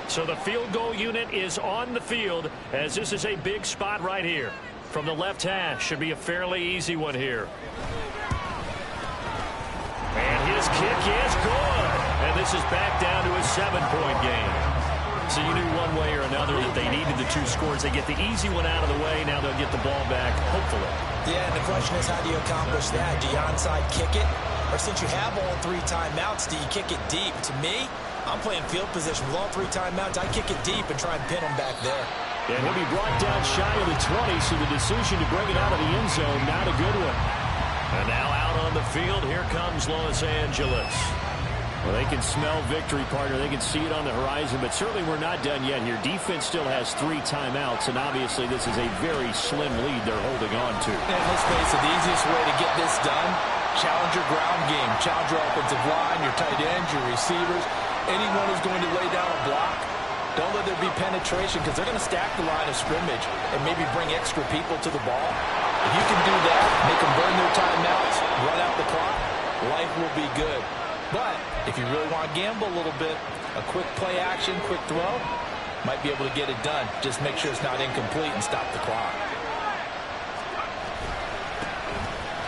So the field goal unit is on the field as this is a big spot right here. From the left hash, should be a fairly easy one here. And his kick is good. And this is back down to a 7-point game. So you knew one way or another that they needed the 2 scores. They get the easy one out of the way. Now they'll get the ball back, hopefully. Yeah, and the question is, how do you accomplish that? Do you onside kick it? Or since you have all 3 timeouts, do you kick it deep? To me, I'm playing field position with all 3 timeouts. I kick it deep and try and pin them back there. And he'll be brought down shy of the 20, so the decision to bring it out of the end zone, not a good one. And now out on the field, here comes Los Angeles. Well, they can smell victory, partner. They can see it on the horizon, but certainly we're not done yet here. Defense still has 3 timeouts, and obviously this is a very slim lead they're holding on to. And let's face it, the easiest way to get this done, challenge your ground game. Challenge your offensive line, your tight ends, your receivers. Anyone who's going to lay down a block, don't let there be penetration because they're going to stack the line of scrimmage and maybe bring extra people to the ball. If you can do that, make them burn their timeouts, run out the clock, life will be good. But if you really want to gamble a little bit, a quick play action, quick throw, might be able to get it done. Just make sure it's not incomplete and stop the clock.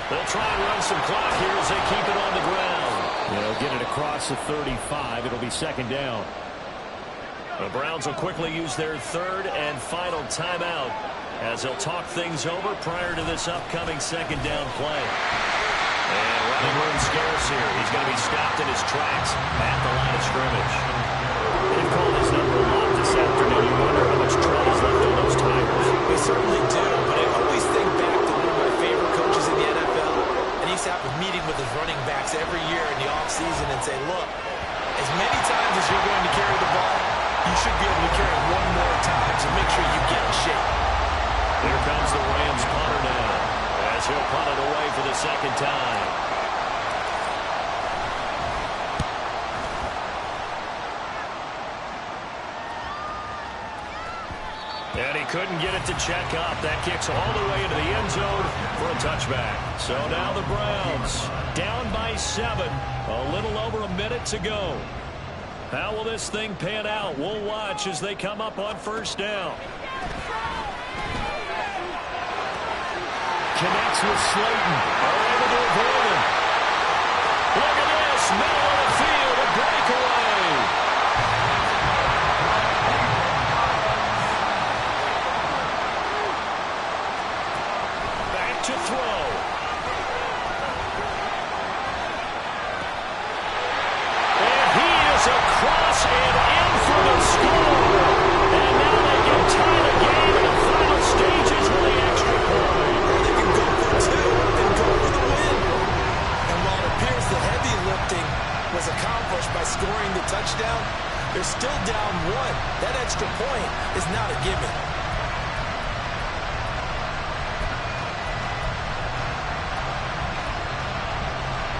They'll try and run some clock here as they keep it on the ground. They'll get it across the 35. It'll be 2nd down. The Browns will quickly use their 3rd and final timeout as they'll talk things over prior to this upcoming 2nd down play. And running room scarce here. He's going to be stopped in his tracks at the line of scrimmage. They've called his number a lot this afternoon. You wonder how much tread is left on those tires. We certainly do, but I always think back to one of my favorite coaches in the NFL, and he sat with meeting with his running backs every year in the offseason and say, look, as many times as you're going to carry the ball, you should be able to carry it 1 more time, so make sure you get in shape. Here comes the Rams punter now as he'll punt it away for the 2nd time. And And he couldn't get it to check up. That kicks all the way into the end zone for a touchback. So now the Browns down by 7. A little over a minute to go. How will this thing pan out? We'll watch as they come up on first down. Connects with Slayton. Are able to avoid him. Look at this. Middle of the field. A breakaway. Back to throw. And he is across and in for the score. And now they can tie the game in the final stages with the extra point. They can go for 2 and go for the win. And while it appears the heavy lifting was accomplished by scoring the touchdown, they're still down 1. That extra point is not a gimme.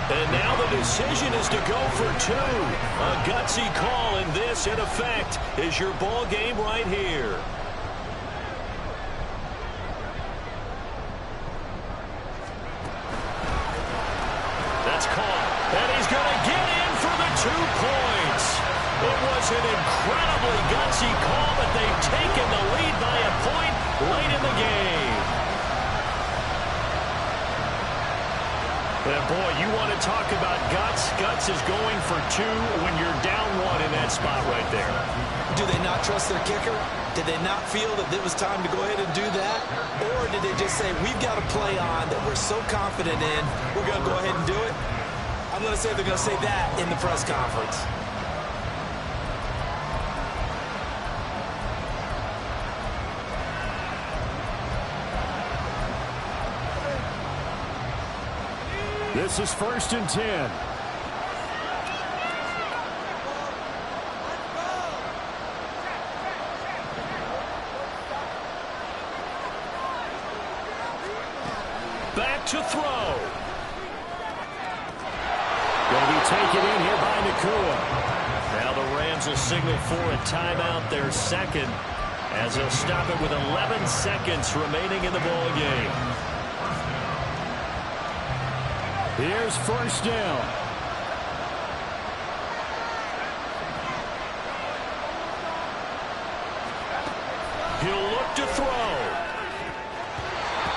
And now the decision is to go for 2. A gutsy call, and this, in effect, is your ball game right here. That's caught. And he's going to get in for the 2 points. It was an incredibly gutsy call, but they've taken the lead by a point late in the game. And boy, you want to talk about guts. Guts is going for 2 when you're down 1 in that spot right there. Do they not trust their kicker? Did they not feel that it was time to go ahead and do that? Or did they just say, we've got a play on that we're so confident in, we're going to go ahead and do it? I'm going to say they're going to say that in the press conference. This is 1st and 10. Back to throw. Going to be taken in here by Nacua. Now the Rams will signal for a timeout, their second, as they'll stop it with 11 seconds remaining in the ball game. Here's 1st down. He'll look to throw.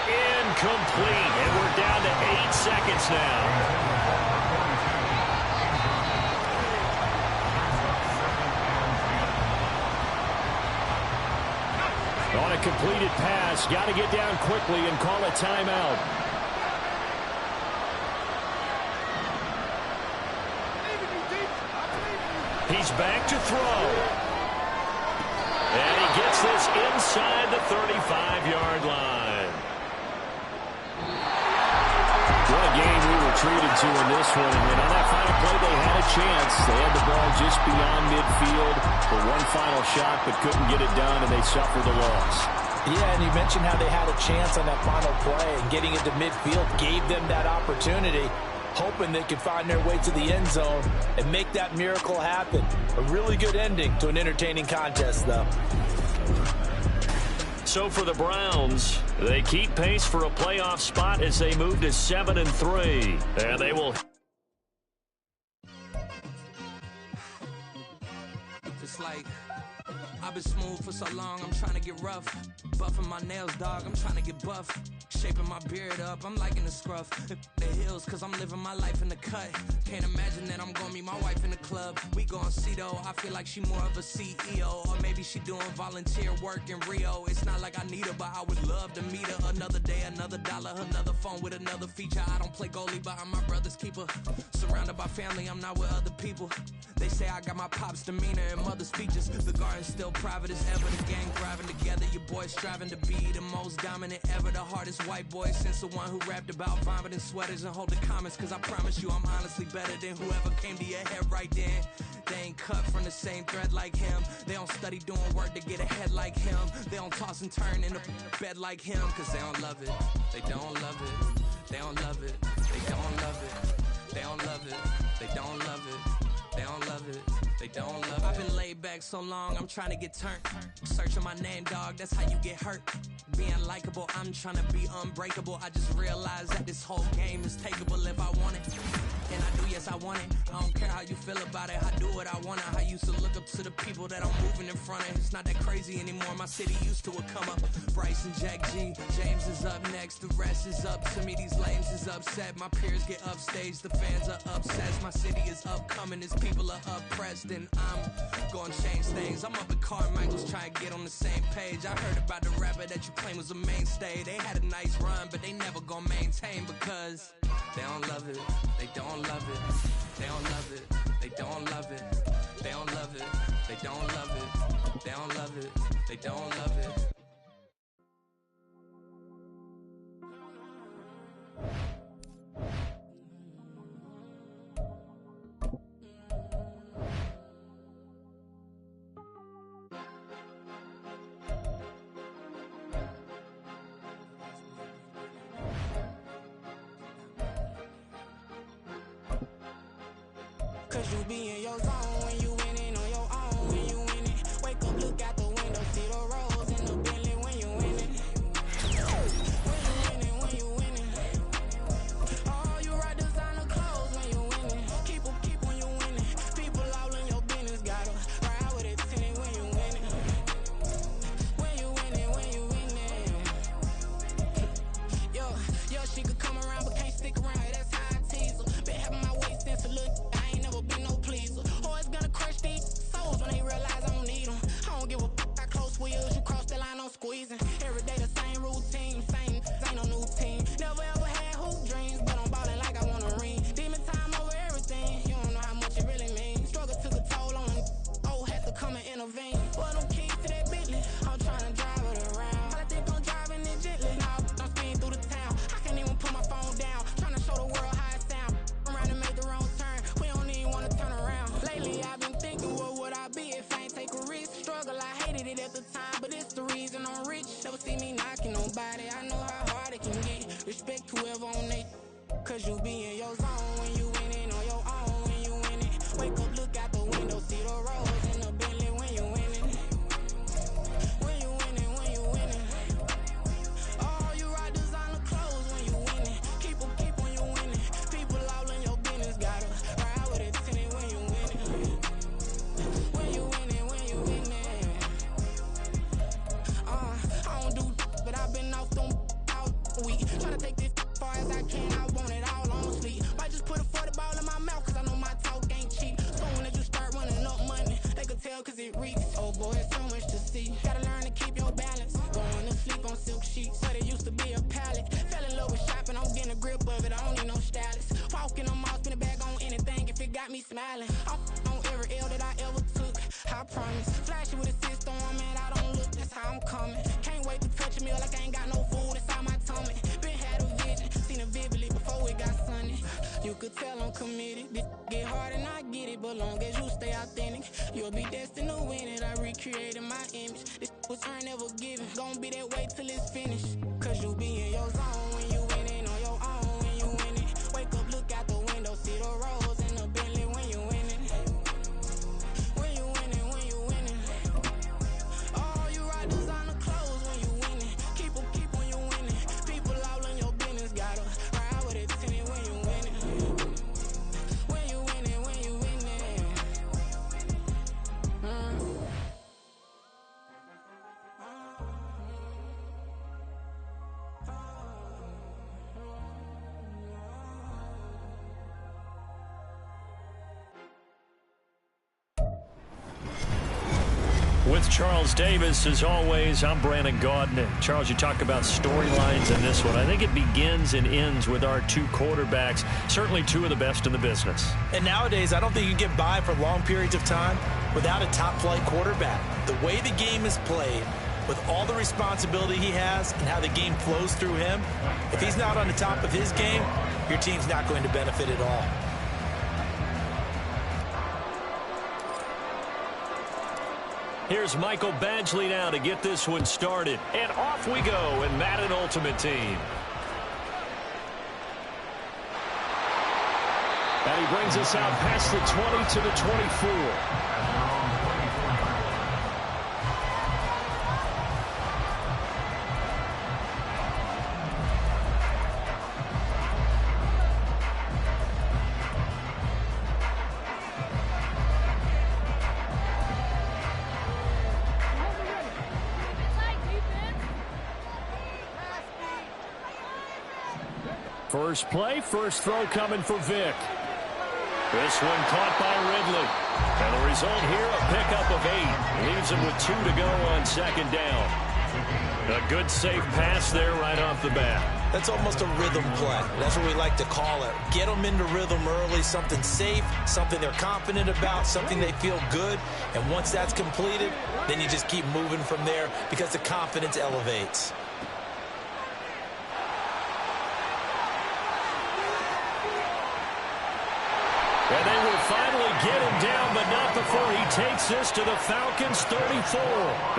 Incomplete. And we're down to 8 seconds now. On a completed pass, got to get down quickly and call a timeout. He's back to throw. And he gets this inside the 35-yard line. What a game we were treated to in this one. And on that final play, they had a chance. They had the ball just beyond midfield for one final shot, but couldn't get it done, and they suffered the loss. Yeah, and you mentioned how they had a chance on that final play, and getting it to midfield gave them that opportunity, hoping they could find their way to the end zone and make that miracle happen. A really good ending to an entertaining contest, though. So for the Browns, they keep pace for a playoff spot as they move to 7-3. And they will... Just like, I've been smooth for so long, I'm trying to get rough. Buffing my nails, dog, I'm trying to get buff. Shaping my beard up, I'm liking the scruff. The hills, cause I'm living my life in the cut. Can't imagine that I'm gonna meet my wife in the club. We gon' see though, I feel like she more of a CEO. Or maybe she doing volunteer work in Rio. It's not like I need her, but I would love to meet her. Another day, another dollar, another phone with another feature. I don't play goalie, but I'm my brother's keeper. Surrounded by family, I'm not with other people. They say I got my pop's demeanor and mother's features. The garden's still private as ever. The gang thriving together. Your boys striving to be the most dominant ever. The hardest white boy since the one who rapped about vomiting sweaters and holding comments. Cause I promise you I'm honestly better than whoever came to your head right then. They ain't cut from the same thread like him. They don't study doing work to get ahead like him. They don't toss and turn in the bed like him. Cause they don't love it. They don't love it. They don't love it. They don't love it. They don't love it. They don't love it. They don't love it. They don't love it. I've been laid back back so long, I'm trying to get turned. Searching my name, dog, that's how you get hurt. Being likable, I'm trying to be unbreakable. I just realized that this whole game is takeable if I want it. And I do, yes, I want it. I don't care how you feel about it. I do what I want it. I used to look up to the people that I'm moving in front of. It's not that crazy anymore. My city used to it come up. Bryce and Jack G. James is up next. The rest is up to me. These lames is upset. My peers get upstaged. The fans are obsessed. My city is upcoming. These people are oppressed. And I'm gonna change things. I'm up at Carmichael's trying to get on the same page. I heard about the rapper that you claim was a mainstay. They had a nice run, but they never gonna maintain because they don't love it. They don't love it. They don't love it. They don't love it. They don't love it. They don't love it. They don't love it. They don't love it. Cause you be in your zone when you winning on your own. When you winning, wake up, look out the window, see the rose in the Bentley when you winning. When you winning. Oh, you ride designer clothes when you winning. Keep when you winning. People all in your business, gotta ride with it tinted when you winning. When you winning. Yo, she could come around but can't stick around. That's how I tease her. Been having my waist since a look. Been no pleaser. Always gonna crush these souls when they realize I don't need them. I don't give a f*** how close we is. You cross the line, I'm squeezing. Every day the same routine, same, ain't no new team. Never ever had hoop dreams, but I'm ballin' like I want a ring. Demon time over everything. You don't know how much it really means. Struggle took a toll on them. Oh, had to come and intervene. Well, them keys to that Bentley, I'm trying to drive it around. I think I'm driving it gently. Now I'm speeding through the town. I can't even put my phone down. Trying to show the world how it sound. Around and made the wrong turn. We don't even wanna turn around. Lately I've been thinking, what would I be if I ain't take a risk? Struggle, I hated it at the time, but it's the reason I'm rich. Never see me knocking nobody. I know how hard it can get. Respect whoever on they. Cause you be in your zone when you winning on your own. When you winning, wake up, look out the window, see the rose in the Bentley when you winning. When you winning. Oh, you ride designer clothes when you winning. Keep when you winning. People all in your business, gotta ride with it tinted when you winning. When you winning. I don't do but I've been off them all week. Tryna take this far as I can, I want it all on sleep. Might just put a 40 ball in my mouth, cause I know my talk ain't cheap. Soon as you start running up money, they could tell cause it reeks. Oh boy, it's so much to see. Gotta learn to keep your balance. Going to sleep on silk sheets, so they used to be a pallet. Fell in love with shopping, I'm getting a grip of it, I don't need no stylist. Walking on mall, spin a bag on anything if it got me smiling. I'm on every L that I ever took, I promise. Flashy with a system, man, I don't look, that's how I'm coming. Can't wait to touch a meal like I ain't got no food inside my tummy. Been had a vision, seen it vividly before it got sunny. You could tell I'm committed. This get hard and I get it, but long as you stay authentic, you'll be destined to win it. I recreated my image. This was earned, never given. Gonna be that way till it's finished. Cause you be in your zone when you winning on your own. When you winning, wake up, look out the window, see the rose in the Bentley when you winning. When you winning. Oh, you ride designer clothes when you winning. Keep when you winning. People all in your business, gotta ride with it tinted when you winning. When you winning. With Charles Davis, as always, I'm Brandon Gaudin. Charles, you talk about storylines in this one. I think it begins and ends with our two quarterbacks, certainly two of the best in the business. And nowadays, I don't think you can get by for long periods of time without a top-flight quarterback. The way the game is played, with all the responsibility he has and how the game flows through him, if he's not on the top of his game, your team's not going to benefit at all. Here's Michael Badgley now to get this one started. And off we go in Madden Ultimate Team. And he brings us out past the 20 to the 24. First play, first throw coming for Vick. This one caught by Ridley. And the result here, a pickup of 8. Leaves him with 2 to go on second down. A good, safe pass there right off the bat. That's almost a rhythm play. That's what we like to call it. Get them into rhythm early, something safe, something they're confident about, something they feel good. And once that's completed, then you just keep moving from there because the confidence elevates. And they will finally get him down, but not before he takes this to the Falcons' 34.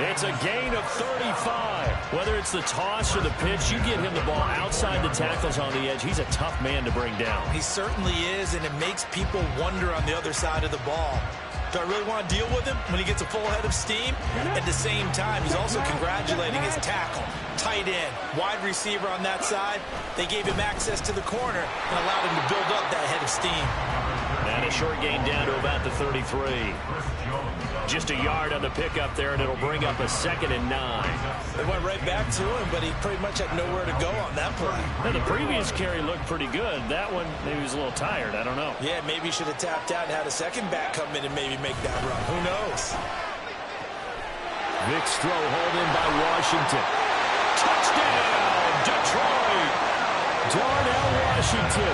It's a gain of 35. Whether it's the toss or the pitch, you get him the ball outside the tackles on the edge. He's a tough man to bring down. He certainly is, and it makes people wonder on the other side of the ball. Do I really want to deal with him when he gets a full head of steam? At the same time, he's also congratulating his tackle, tight end, wide receiver on that side. They gave him access to the corner and allowed him to build up that head of steam. And a short gain down to about the 33. Just a yard on the pickup there, and it'll bring up a 2nd and 9. They went right back to him, but he pretty much had nowhere to go on that play. Now, the previous carry looked pretty good. That one, maybe he was a little tired. I don't know. Yeah, maybe he should have tapped out and had a second back come in and maybe make that run. Who knows? Vick's throw hauled in by Washington. Touchdown, Detroit! Darnell Washington,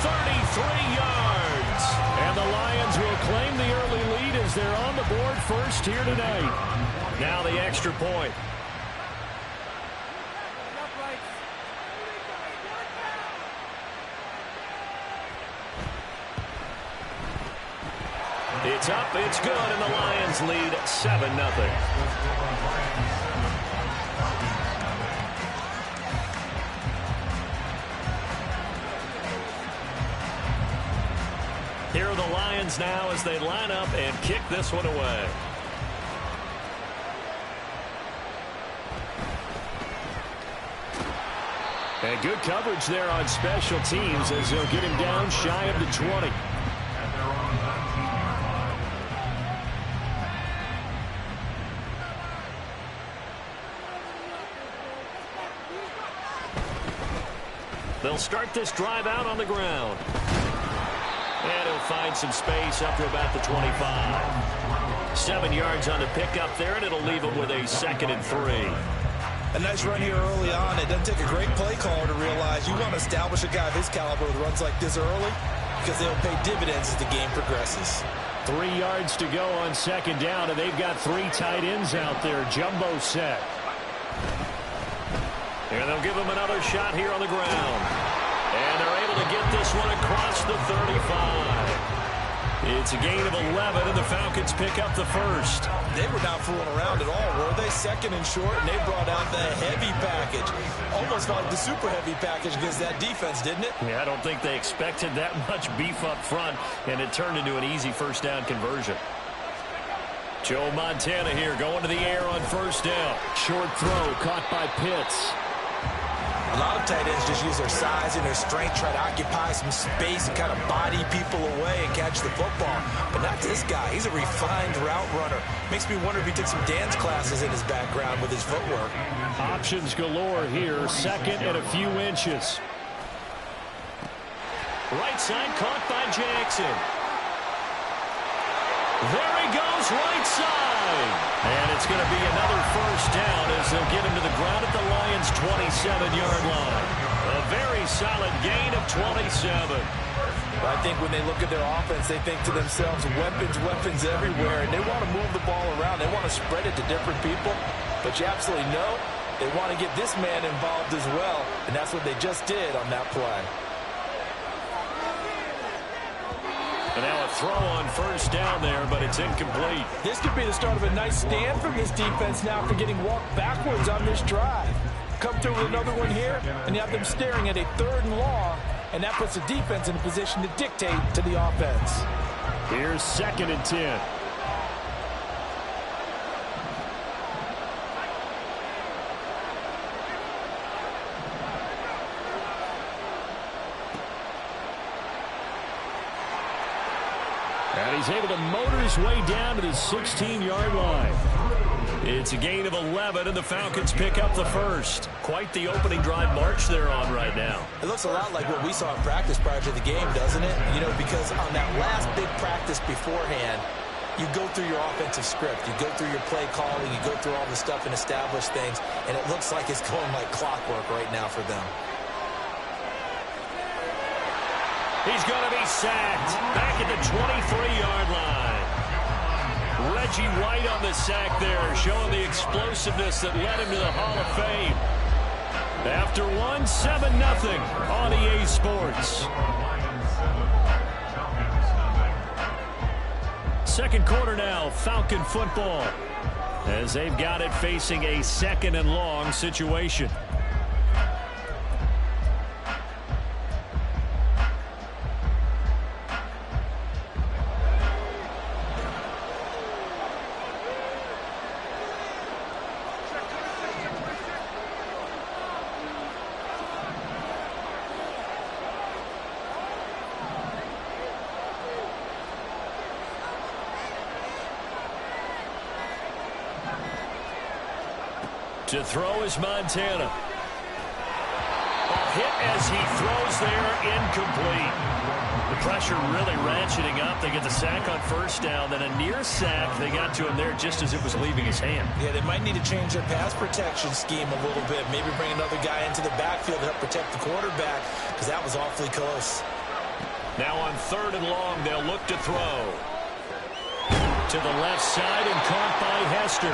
33 yards. And the Lions will claim the early lead as they're on the board first here tonight. Now the extra point. It's up, it's good, and the Lions lead 7-0. Here are the Lions now as they line up and kick this one away. And good coverage there on special teams as they'll get him down shy of the 20. They'll start this drive out on the ground. And he'll find some space up to about the 25. 7 yards on the pickup there, and it'll leave him with a 2nd and 3. A nice run here early on. It doesn't take a great play caller to realize you want to establish a guy of his caliber with runs like this early because they'll pay dividends as the game progresses. 3 yards to go on 2nd down, and they've got 3 tight ends out there. Jumbo set. And they'll give him another shot here on the ground. And they're able to get this one across the 35. It's a gain of 11, and the Falcons pick up the first. They were not fooling around at all, were they? 2nd and short, and they brought out the heavy package. Almost felt like the super heavy package against that defense, didn't it? Yeah, I don't think they expected that much beef up front, and it turned into an easy first down conversion. Joe Montana here going to the air on 1st down. Short throw caught by Pitts. A lot of tight ends just use their size and their strength, try to occupy some space and kind of body people away and catch the football. But not this guy. He's a refined route runner. Makes me wonder if he took some dance classes in his background with his footwork. Options galore here. 2nd and a few inches. Right side caught by Jackson. There he goes, right side. And it's going to be another first down as they'll get him to the ground at the Lions' 27-yard line. A very solid gain of 27. I think when they look at their offense, they think to themselves, weapons everywhere, and they want to move the ball around. They want to spread it to different people, but you absolutely know they want to get this man involved as well, and that's what they just did on that play. And now a throw on 1st down there, but it's incomplete. This could be the start of a nice stand from this defense now after getting walked backwards on this drive. Come through with another one here, and you have them staring at a 3rd and long, and that puts the defense in a position to dictate to the offense. Here's 2nd and 10. And he's able to motor his way down to the 16-yard line. It's a gain of 11, and the Falcons pick up the first. Quite the opening drive march they're on right now. It looks a lot like what we saw in practice prior to the game, doesn't it? You know, because on that last big practice beforehand, you go through your offensive script. You go through your play calling. You go through all the stuff and establish things, and it looks like it's going like clockwork right now for them. He's going to be sacked back at the 23-yard line. Reggie White on the sack there, showing the explosiveness that led him to the Hall of Fame. After 7-0 on EA Sports. Second quarter now, Falcon football, as they've got it facing a 2nd and long situation. To throw is Montana. A hit as he throws there, incomplete. The pressure really ratcheting up. They get the sack on first down, then a near sack. They got to him there just as it was leaving his hand. Yeah, they might need to change their pass protection scheme a little bit. Maybe bring another guy into the backfield to help protect the quarterback, because that was awfully close. Now on 3rd and long, they'll look to throw. To the left side and caught by Hester.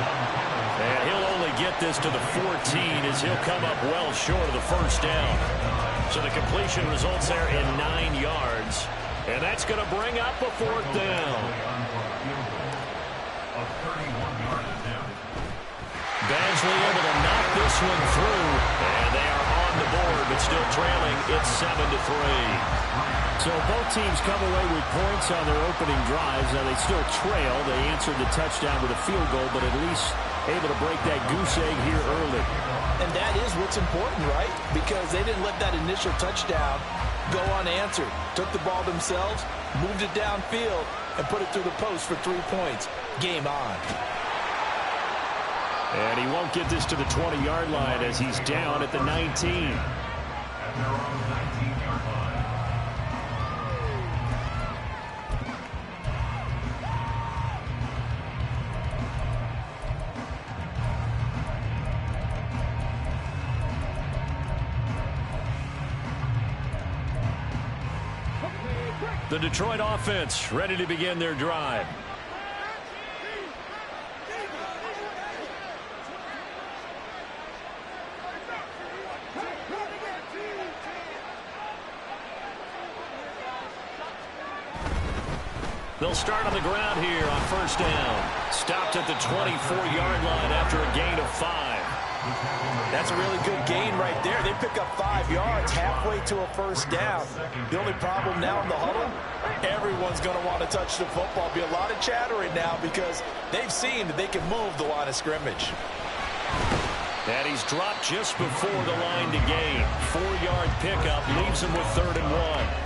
And he'll only get this to the 14 as he'll come up well short of the first down. So the completion results there in 9 yards. And that's going to bring up a 4th down. Badgley able to knock this one through. And they are on the board, but still trailing. It's 7-3. So both teams come away with points on their opening drives. Now they still trail. They answered the touchdown with a field goal, but at least able to break that goose egg here early. And that is what's important, right? Because they didn't let that initial touchdown go unanswered. Took the ball themselves, moved it downfield, and put it through the post for 3 points. Game on. And he won't get this to the 20-yard line as he's down at the 19. The Detroit offense ready to begin their drive. They'll start on the ground here on first down. Stopped at the 24-yard line after a gain of 5. That's a really good gain right there. They pick up 5 yards halfway to a first down. The only problem now in the huddle, everyone's going to want to touch the football. Be a lot of chattering now because they've seen that they can move the line of scrimmage. And he's dropped just before the line to gain. 4-yard pickup leaves him with 3rd and 1.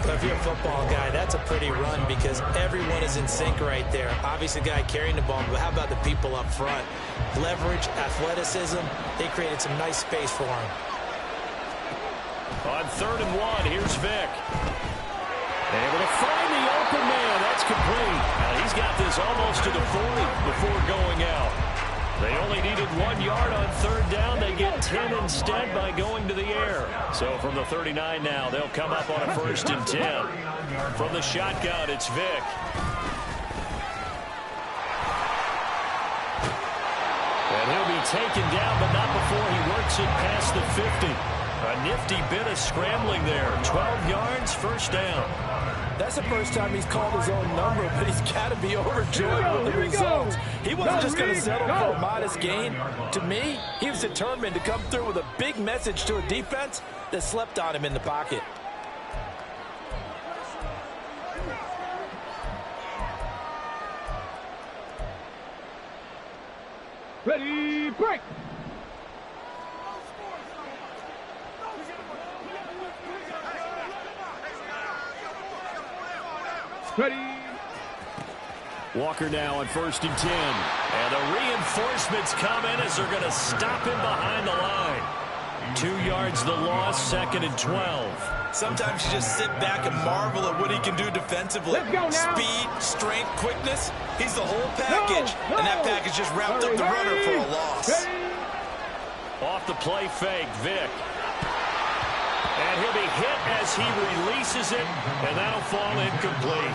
If you're a football guy, that's a pretty run because everyone is in sync right there. Obviously, the guy carrying the ball, but how about the people up front? Leverage, athleticism, they created some nice space for him. On 3rd and 1, here's Vick. Able to find the open man. That's complete. Now he's got this almost to the 40 before going out. They only needed 1 yard on 3rd down. They get 10 instead by going to the air. So from the 39 now, they'll come up on a 1st and 10. From the shotgun, it's Vick. And he'll be taken down, but not before he works it past the 50. A nifty bit of scrambling there. 12 yards, 1st down. That's the first time he's called his own number, but he's got to be overjoyed with the results. He wasn't just going to settle for a modest gain. To me, he was determined to come through with a big message to a defense that slept on him in the pocket. Ready, break! Ready, Walker now on 1st and 10. And the reinforcements come in as they're going to stop him behind the line. 2 yards the loss, 2nd and 12. Sometimes you just sit back and marvel at what he can do defensively. Speed, strength, quickness. He's the whole package. And that package just wrapped up the runner for a loss. Off the play fake, Vick. And he'll be hit as he releases it, and that'll fall incomplete.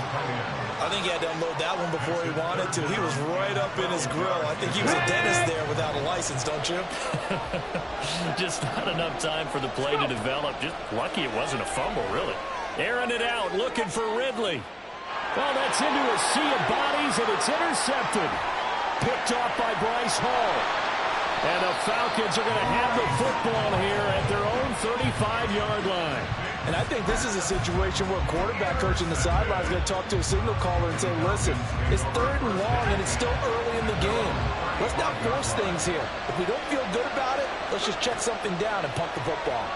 I think he had to unload that one before he wanted to. He was right up in his grill. I think he was a dentist there without a license, don't you? Just not enough time for the play to develop. Just lucky it wasn't a fumble, really. Airing it out, looking for Ridley. Well, that's into a sea of bodies, and it's intercepted. Picked off by Bryce Hall. And the Falcons are going to have the football here at their own 35-yard line. And I think this is a situation where quarterback coach in the sideline is going to talk to a signal caller and say, listen, it's 3rd and long and it's still early in the game. Let's not force things here. If we don't feel good about it, let's just check something down and punt the football.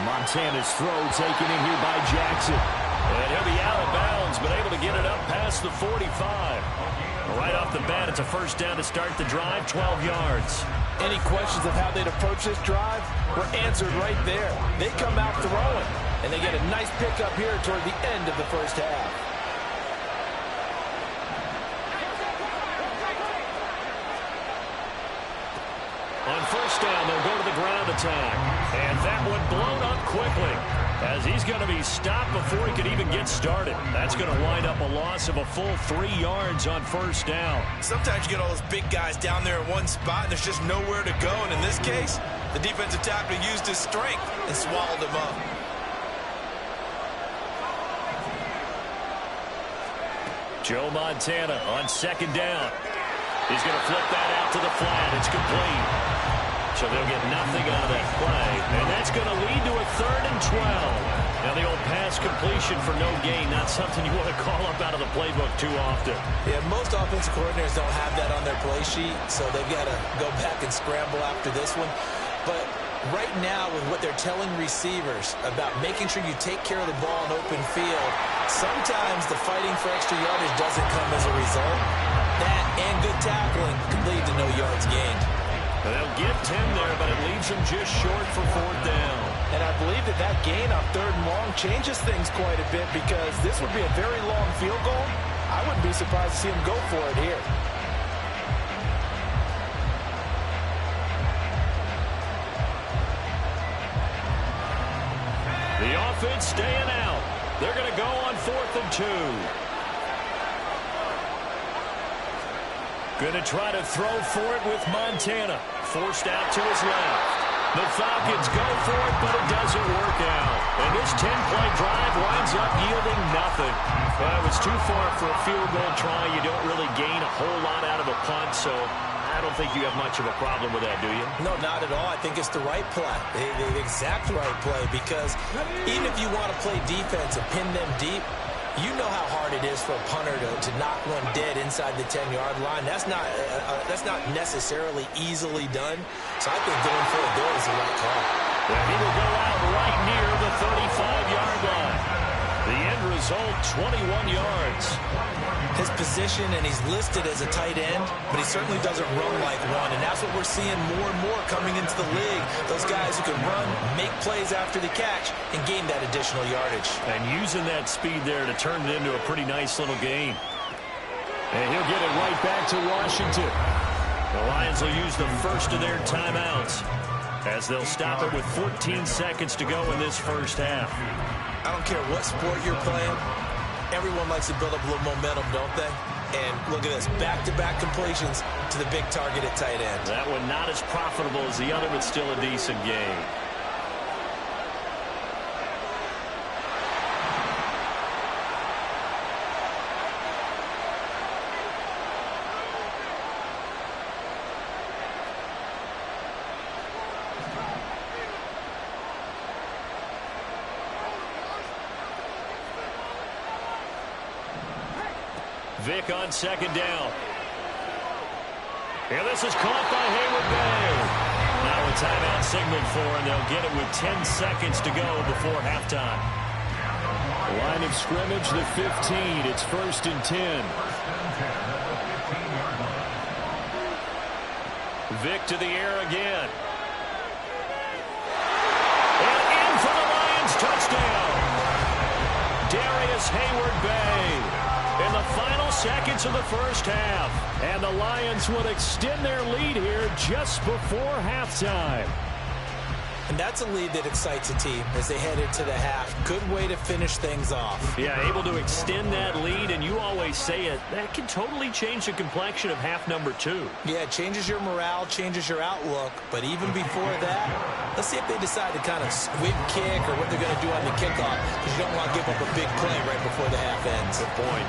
Montana's throw taken in here by Jackson. And he'll be out of bounds, but able to get it up past the 45. Right off the bat, it's a 1st down to start the drive, 12 yards. Any questions of how they'd approach this drive were answered right there. They come out throwing, and they get a nice pickup here toward the end of the 1st half. On 1st down, they'll go to the ground attack. And that one blown up quickly as he's going to be stopped before he could even get started. That's going to wind up a loss of a full 3 yards on 1st down. Sometimes you get all those big guys down there in one spot, and there's just nowhere to go. And in this case, the defensive tackle used his strength and swallowed him up. Joe Montana on 2nd down. He's going to flip that out to the flat. It's complete. So they'll get nothing out of that play. And that's going to lead to a 3rd and 12. Now the old pass completion for no gain, not something you want to call up out of the playbook too often. Yeah, most offensive coordinators don't have that on their play sheet, so they've got to go back and scramble after this one. But right now, with what they're telling receivers about making sure you take care of the ball in open field, sometimes the fighting for extra yardage doesn't come as a result. That and good tackling could lead to no yards gained. They'll get 10 there, but it leaves them just short for 4th down. And I believe that gain on 3rd and long changes things quite a bit because this would be a very long field goal. I wouldn't be surprised to see him go for it here. The offense staying out. They're going to go on 4th and 2. Going to try to throw for it with Montana. Forced out to his left. The Falcons go for it, but it doesn't work out. And this 10-play drive winds up yielding nothing. Well, it was too far for a field goal try. You don't really gain a whole lot out of a punt, so I don't think you have much of a problem with that, do you? No, not at all. I think it's the right play, the exact right play, because even if you want to play defense and pin them deep, you know how hard it is for a punter to knock one dead inside the 10-yard line. That's not necessarily easily done. So I think going for it there is the right call. And he will go out right near the 35-yard line. The end result, 21 yards. His position, and he's listed as a tight end, but he certainly doesn't run like one, and that's what we're seeing more and more coming into the league. Those guys who can run, make plays after the catch, and gain that additional yardage. And using that speed there to turn it into a pretty nice little game. And he'll get it right back to Washington. The Lions will use the first of their timeouts as they'll stop it with 14 seconds to go in this 1st half. I don't care what sport you're playing. Everyone likes to build up a little momentum, don't they? And look at this, back-to-back completions to the big target at tight end. That one not as profitable as the other, but still a decent game. Vick on 2nd down. And this is caught by Hayward Bay. Now a timeout signaled for, and they'll get it with 10 seconds to go before halftime. Line of scrimmage, the 15. It's 1st and 10. Vick to the air again. And in for the Lions, touchdown. Darius Hayward-Bay in the final seconds of the first half. And the Lions would extend their lead here just before halftime. And that's a lead that excites a team as they head into the half. Good way to finish things off. Yeah, able to extend that lead, and you always say it, that can totally change the complexion of half number 2. Yeah, it changes your morale, changes your outlook. But even before that, let's see if they decide to kind of squib kick or what they're going to do on the kickoff, because you don't want to give up a big play right before the half ends. Good point.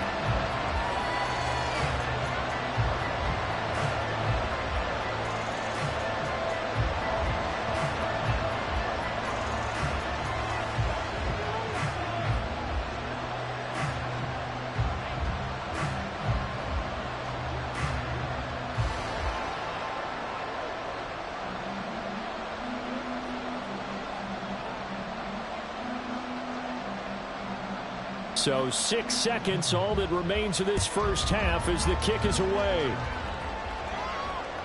So 6 seconds, all that remains of this first half as the kick is away.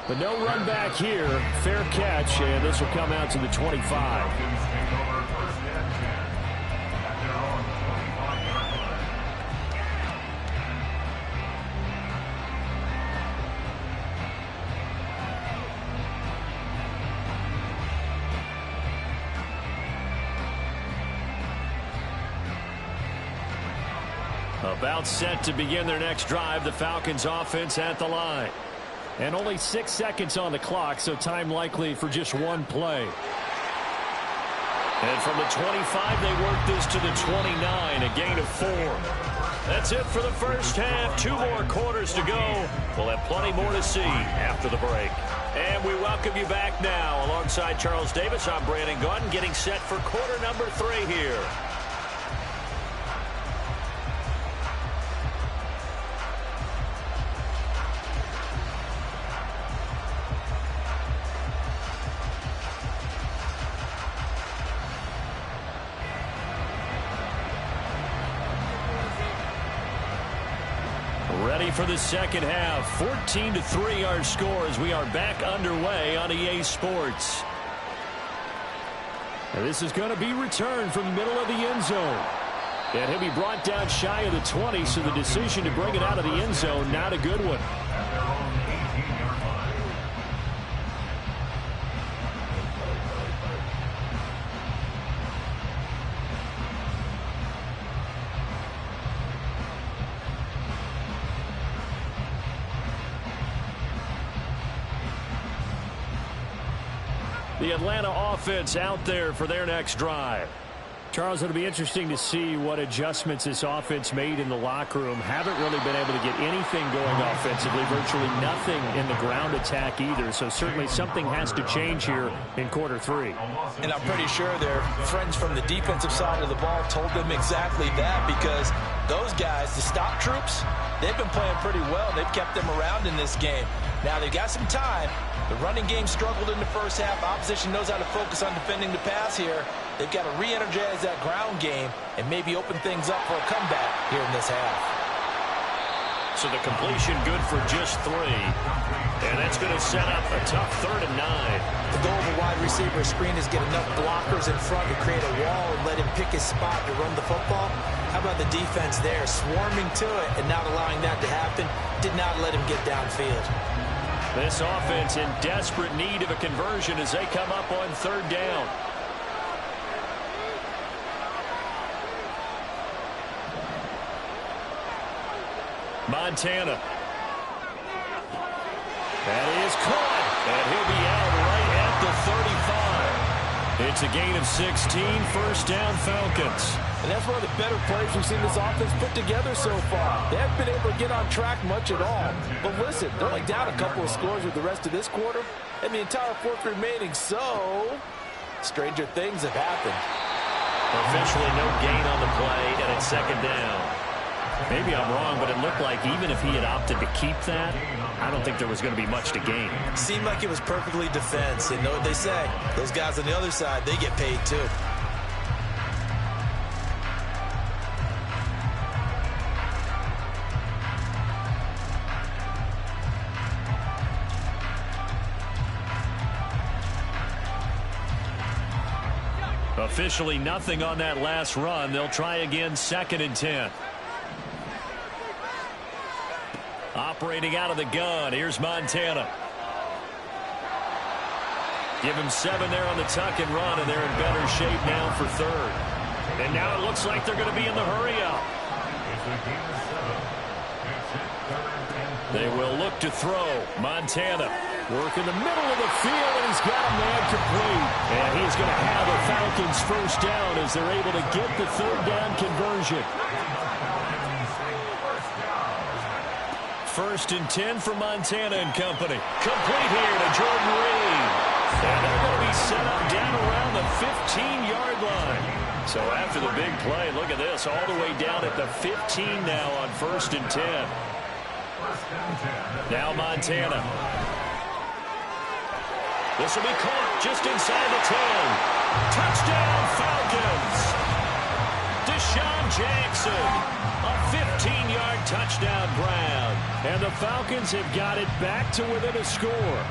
But no run back here. Fair catch, and this will come out to the 25. About set to begin their next drive, the Falcons offense at the line. And only 6 seconds on the clock, so time likely for just one play. And from the 25, they work this to the 29, a gain of 4. That's it for the first half. 2 more quarters to go. We'll have plenty more to see after the break. And we welcome you back now. Alongside Charles Davis, I'm Brandon Gaudin, getting set for quarter number 3 here. Ready for the second half. 14-3 our score as we are back underway on EA Sports. And this is going to be returned from the middle of the end zone. And he'll be brought down shy of the 20, so the decision to bring it out of the end zone, not a good one. The Atlanta offense out there for their next drive. Charles, it'll be interesting to see what adjustments this offense made in the locker room. Haven't really been able to get anything going offensively, virtually nothing in the ground attack either. So certainly something has to change here in quarter 3. And I'm pretty sure their friends from the defensive side of the ball told them exactly that, because those guys, the stop troops, they've been playing pretty well. They've kept them around in this game. Now they've got some time. The running game struggled in the first half. Opposition knows how to focus on defending the pass here. They've got to re-energize that ground game and maybe open things up for a comeback here in this half. So the completion good for just 3. And that's going to set up a tough 3rd and 9. The goal of a wide receiver screen is get enough blockers in front to create a wall and let him pick his spot to run the football. How about the defense there, swarming to it and not allowing that to happen? Did not let him get downfield. This offense in desperate need of a conversion as they come up on 3rd down. Montana. That is caught, and he'll be out right at the 35. It's a gain of 16, 1st down Falcons. And that's one of the better plays we've seen this offense put together so far. They haven't been able to get on track much at all. But listen, they're only down a couple of scores with the rest of this quarter, and the entire 4th remaining, so stranger things have happened. Officially no gain on the play, and it's 2nd down. Maybe I'm wrong, but it looked like even if he had opted to keep that, I don't think there was going to be much to gain. Seemed like it was perfectly defense. And know what they say, those guys on the other side, they get paid too. Officially nothing on that last run. They'll try again, 2nd and 10. Operating out of the gun. Here's Montana. Give him 7 there on the tuck and run, and they're in better shape now for 3rd. And now it looks like they're going to be in the hurry-up. They will look to throw. Montana work in the middle of the field, and he's got a man complete. And he's going to have a Falcons first down as they're able to get the 3rd down conversion. 1st and 10 for Montana and company. Complete here to Jordan Reed. And they're going to be set up down around the 15-yard line. So after the big play, look at this, all the way down at the 15 now on 1st and 10. Now Montana. This will be caught just inside the 10. Touchdown Falcons. Deshaun Jackson. A 15-yard touchdown grab. And the Falcons have got it back to within a score.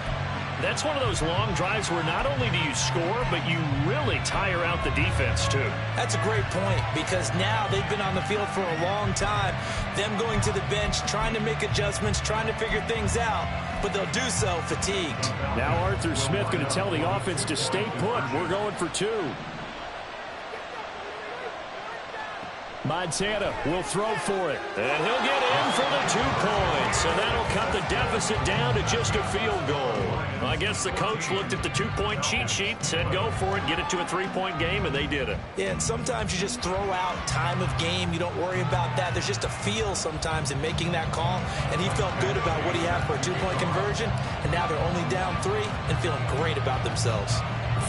That's one of those long drives where not only do you score, but you really tire out the defense, too. That's a great point, because now they've been on the field for a long time. Them going to the bench, trying to make adjustments, trying to figure things out, but they'll do so fatigued. Now Arthur Smith going to tell the offense to stay put. We're going for 2. Montana will throw for it. And he'll get in for the 2 points. And that'll cut the deficit down to just a field goal. I guess the coach looked at the 2-point cheat sheet, said go for it, get it to a 3-point game, and they did it. Yeah, and sometimes you just throw out time of game. You don't worry about that. There's just a feel sometimes in making that call. And he felt good about what he had for a 2-point conversion. And now they're only down 3 and feeling great about themselves.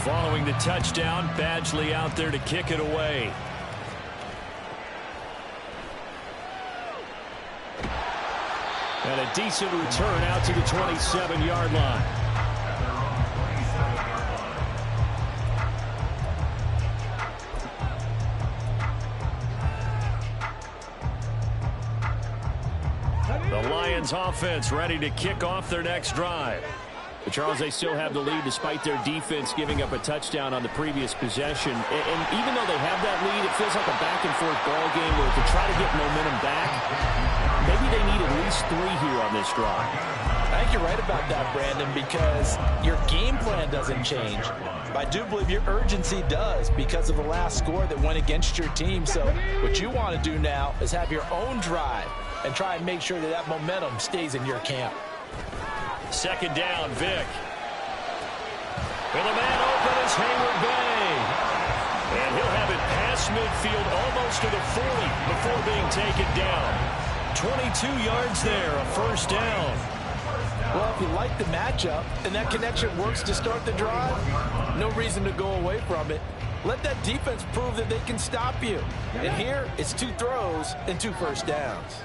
Following the touchdown, Badgley out there to kick it away. And a decent return out to the 27-yard line. The Lions offense ready to kick off their next drive. But Charles, they still have the lead despite their defense giving up a touchdown on the previous possession. And even though they have that lead, it feels like a back-and-forth ball game where to try to get momentum back, maybe they need at least 3 here on this drive. I think you're right about that, Brandon, because your game plan doesn't change. But I do believe your urgency does because of the last score that went against your team. So what you want to do now is have your own drive and try and make sure that that momentum stays in your camp. 2nd down, Vick. And the man open is Hayward Bay. And he'll have it past midfield almost to the 40 before being taken down. 22 yards there, a first down. Well, if you like the matchup and that connection works to start the drive, no reason to go away from it. Let that defense prove that they can stop you. And here, it's 2 throws and 2 first downs.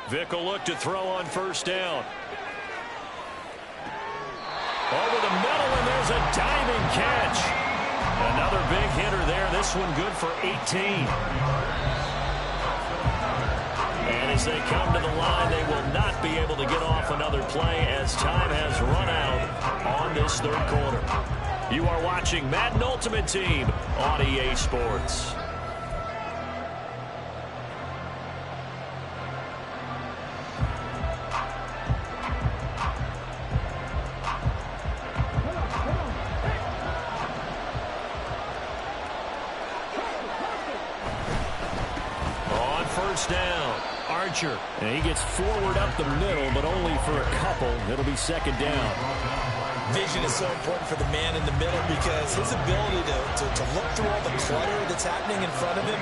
Vick will look to throw on first down. Over the middle, and there's a diving catch. Another big hitter there. This one good for 18. And as they come to the line, they will not be able to get off another play as time has run out on this 3rd quarter. You are watching Madden Ultimate Team on EA Sports. Down. Archer. And he gets forward up the middle, but only for a couple. It'll be 2nd down. Vision is so important for the man in the middle because his ability to look through all the clutter that's happening in front of him,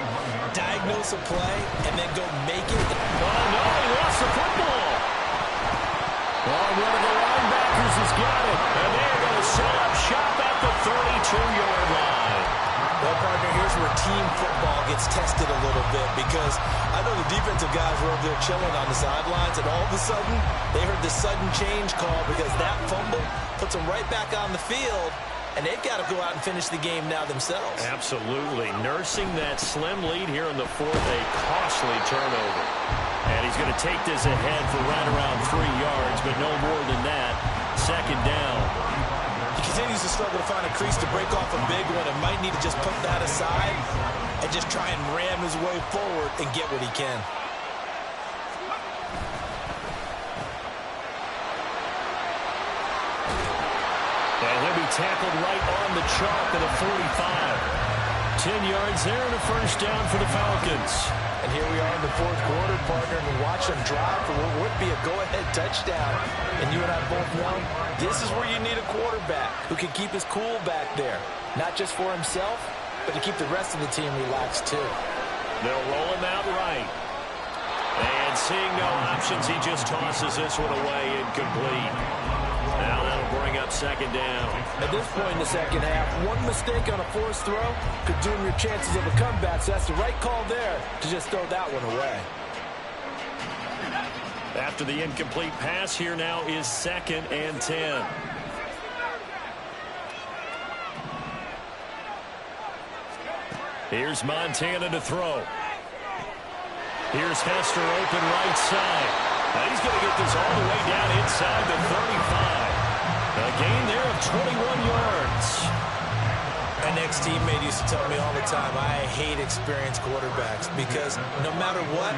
diagnose a play, and then go make it. Oh, no, he lost the football. Oh, one of the linebackers has got it. And they're going to set up shop at the 32-yard line. Well, partner, here's where team football gets tested a little bit because I know the defensive guys were over there chilling on the sidelines, and all of a sudden, they heard the sudden change call because that fumble puts them right back on the field, and they've got to go out and finish the game now themselves. Absolutely. Nursing that slim lead here in the 4th, a costly turnover. And he's going to take this ahead for right around 3 yards, but no more than that. 2nd down. continues to struggle to find a crease to break off a big one and might need to just put that aside and just try and ram his way forward and get what he can. And he'll be tackled right on the chalk at the 45. 10 yards there and a first down for the Falcons. And here we are in the fourth quarter, partner, and watch them drive for what would be a go-ahead touchdown. And you and I both know this is where you need a quarterback who can keep his cool back there. Not just for himself, but to keep the rest of the team relaxed too. They'll roll him out right. And seeing no options, he just tosses this one away incomplete. Now that'll bring up second down. At this point in the second half, one mistake on a forced throw could doom your chances of a comeback. So that's the right call there to just throw that one away. After the incomplete pass, here now is 2nd and 10. Here's Montana to throw. Here's Hester open right side. Now he's going to get this all the way down inside the 35. A gain there of 21 yards. My next teammate used to tell me all the time, I hate experienced quarterbacks because no matter what,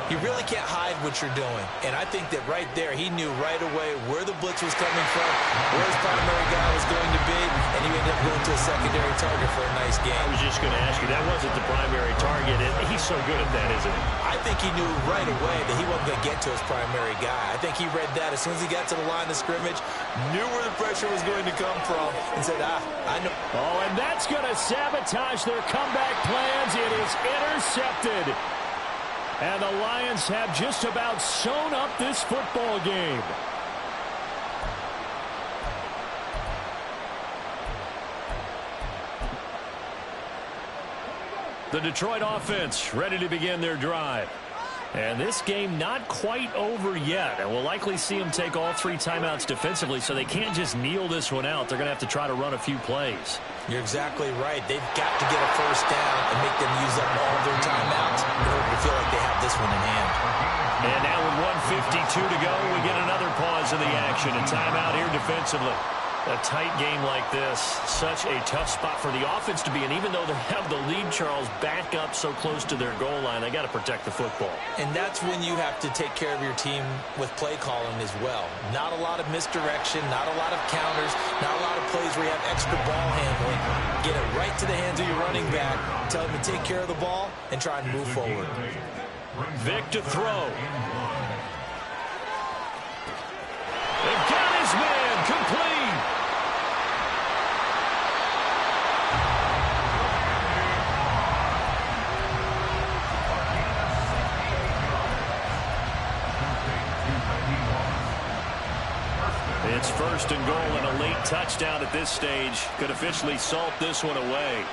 you really can't hide what you're doing. And I think that right there, he knew right away where the blitz was coming from, where his primary guy was going to be, and he ended up going to a secondary target for a nice game. I was just going to ask you, that wasn't the primary target. He's so good at that, isn't he? I think he knew right away that he wasn't going to get to his primary guy. I think he read that as soon as he got to the line of scrimmage, knew where the pressure was going to come from, and said, I know. Oh, and that's going to sabotage their comeback plans. It is intercepted. And the Lions have just about sewn up this football game. The Detroit offense ready to begin their drive. And this game not quite over yet. And we'll likely see them take all 3 timeouts defensively, so they can't just kneel this one out. They're going to have to try to run a few plays. You're exactly right. They've got to get a first down and make them use up all their timeouts in order to feel like they have this one in hand. And now with 1:52 to go, we get another pause in the action. A timeout here defensively. A tight game like this, such a tough spot for the offense to be in. Even though they have the lead, Charles, back up so close to their goal line, they got to protect the football. And that's when you have to take care of your team with play calling as well. Not a lot of misdirection, not a lot of counters, not a lot of plays where you have extra ball handling. Get it right to the hands of your running back, tell him to take care of the ball, and try and move forward. Vic to throw. They've got his man complete. It's 1st and goal and a late touchdown at this stage. Could officially salt this one away.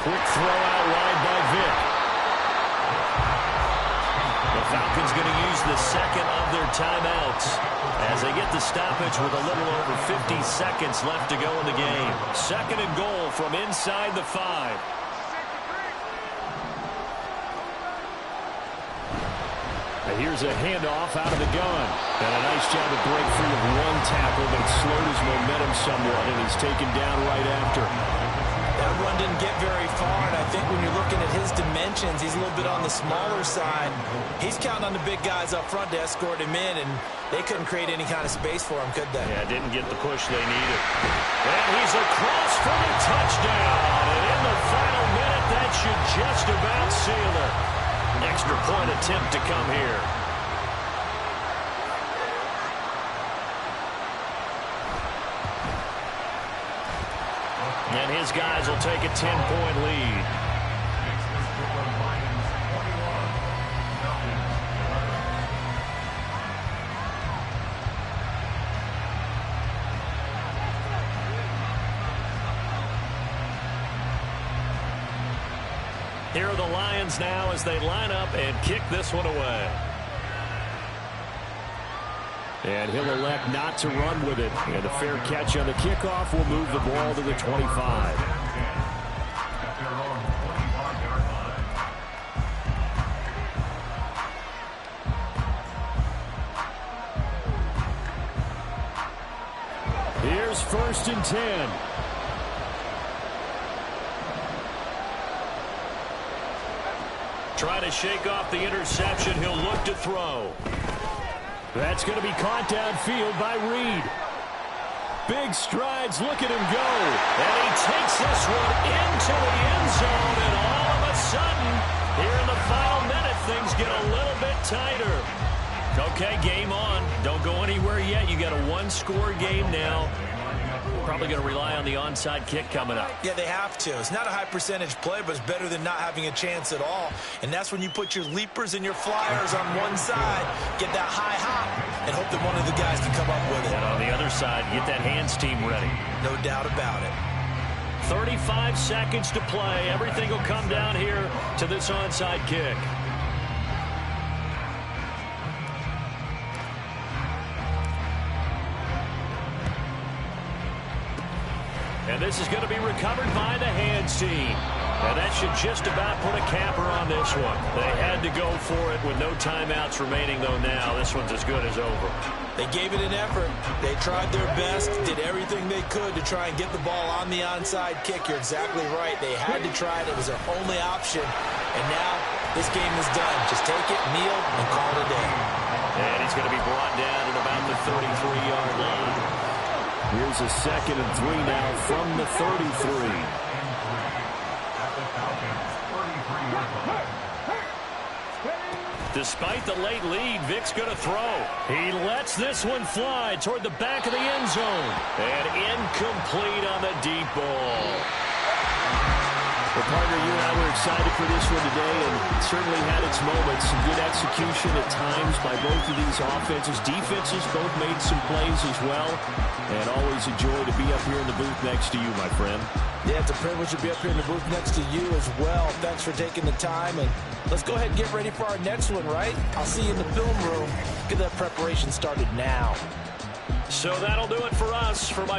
Quick throw out wide by Vic. The Falcons going to use the 2nd of their timeouts as they get the stoppage with a little over 50 seconds left to go in the game. 2nd and goal from inside the 5. Here's a handoff out of the gun. And a nice job to break free of one tackle, but it slowed his momentum somewhat, and he's taken down right after. That run didn't get very far, and I think when you're looking at his dimensions, he's a little bit on the smaller side. He's counting on the big guys up front to escort him in, and they couldn't create any kind of space for him, could they? Yeah, didn't get the push they needed. And he's across for the touchdown. And in the final minute, that should just about seal it. Extra point attempt to come here. And his guys will take a 10-point lead. Here are the Lions now as they line up and kick this one away. And he'll elect not to run with it. And a fair catch on the kickoff will move the ball to the 25. Here's 1st and 10. Trying to shake off the interception. He'll look to throw. That's going to be caught downfield by Reed. Big strides. Look at him go. And he takes this one into the end zone. And all of a sudden, here in the final minute, things get a little bit tighter. Okay, game on. Don't go anywhere yet. You got a one-score game now. Probably going to rely on the onside kick coming up. Yeah, they have to. It's not a high percentage play, but it's better than not having a chance at all. And that's when you put your leapers and your flyers on one side, get that high hop, and hope that one of the guys can come up with it. And on the other side, get that hands team ready. No doubt about it. 35 seconds to play. Everything will come down here to this onside kick. And this is going to be recovered by the hands team. And that should just about put a capper on this one. They had to go for it with no timeouts remaining, though now. This one's as good as over. They gave it an effort. They tried their best, did everything they could to try and get the ball on the onside kick. You're exactly right. They had to try it. It was their only option. And now this game is done. Just take it, kneel, and call it a day. And he's going to be brought down at about the 33-yard line. Here's a 2nd and 3 now from the 33. Despite the late lead, Vic's going to throw. He lets this one fly toward the back of the end zone. And incomplete on the deep ball. Well, partner, you and I were excited for this one today, and it certainly had its moments. Some good execution at times by both of these offenses. Defenses both made some plays as well. And always a joy to be up here in the booth next to you, my friend. Yeah, it's a privilege to be up here in the booth next to you as well. Thanks for taking the time, and let's go ahead and get ready for our next one, right? I'll see you in the film room. Get that preparation started now. So that'll do it for us. For my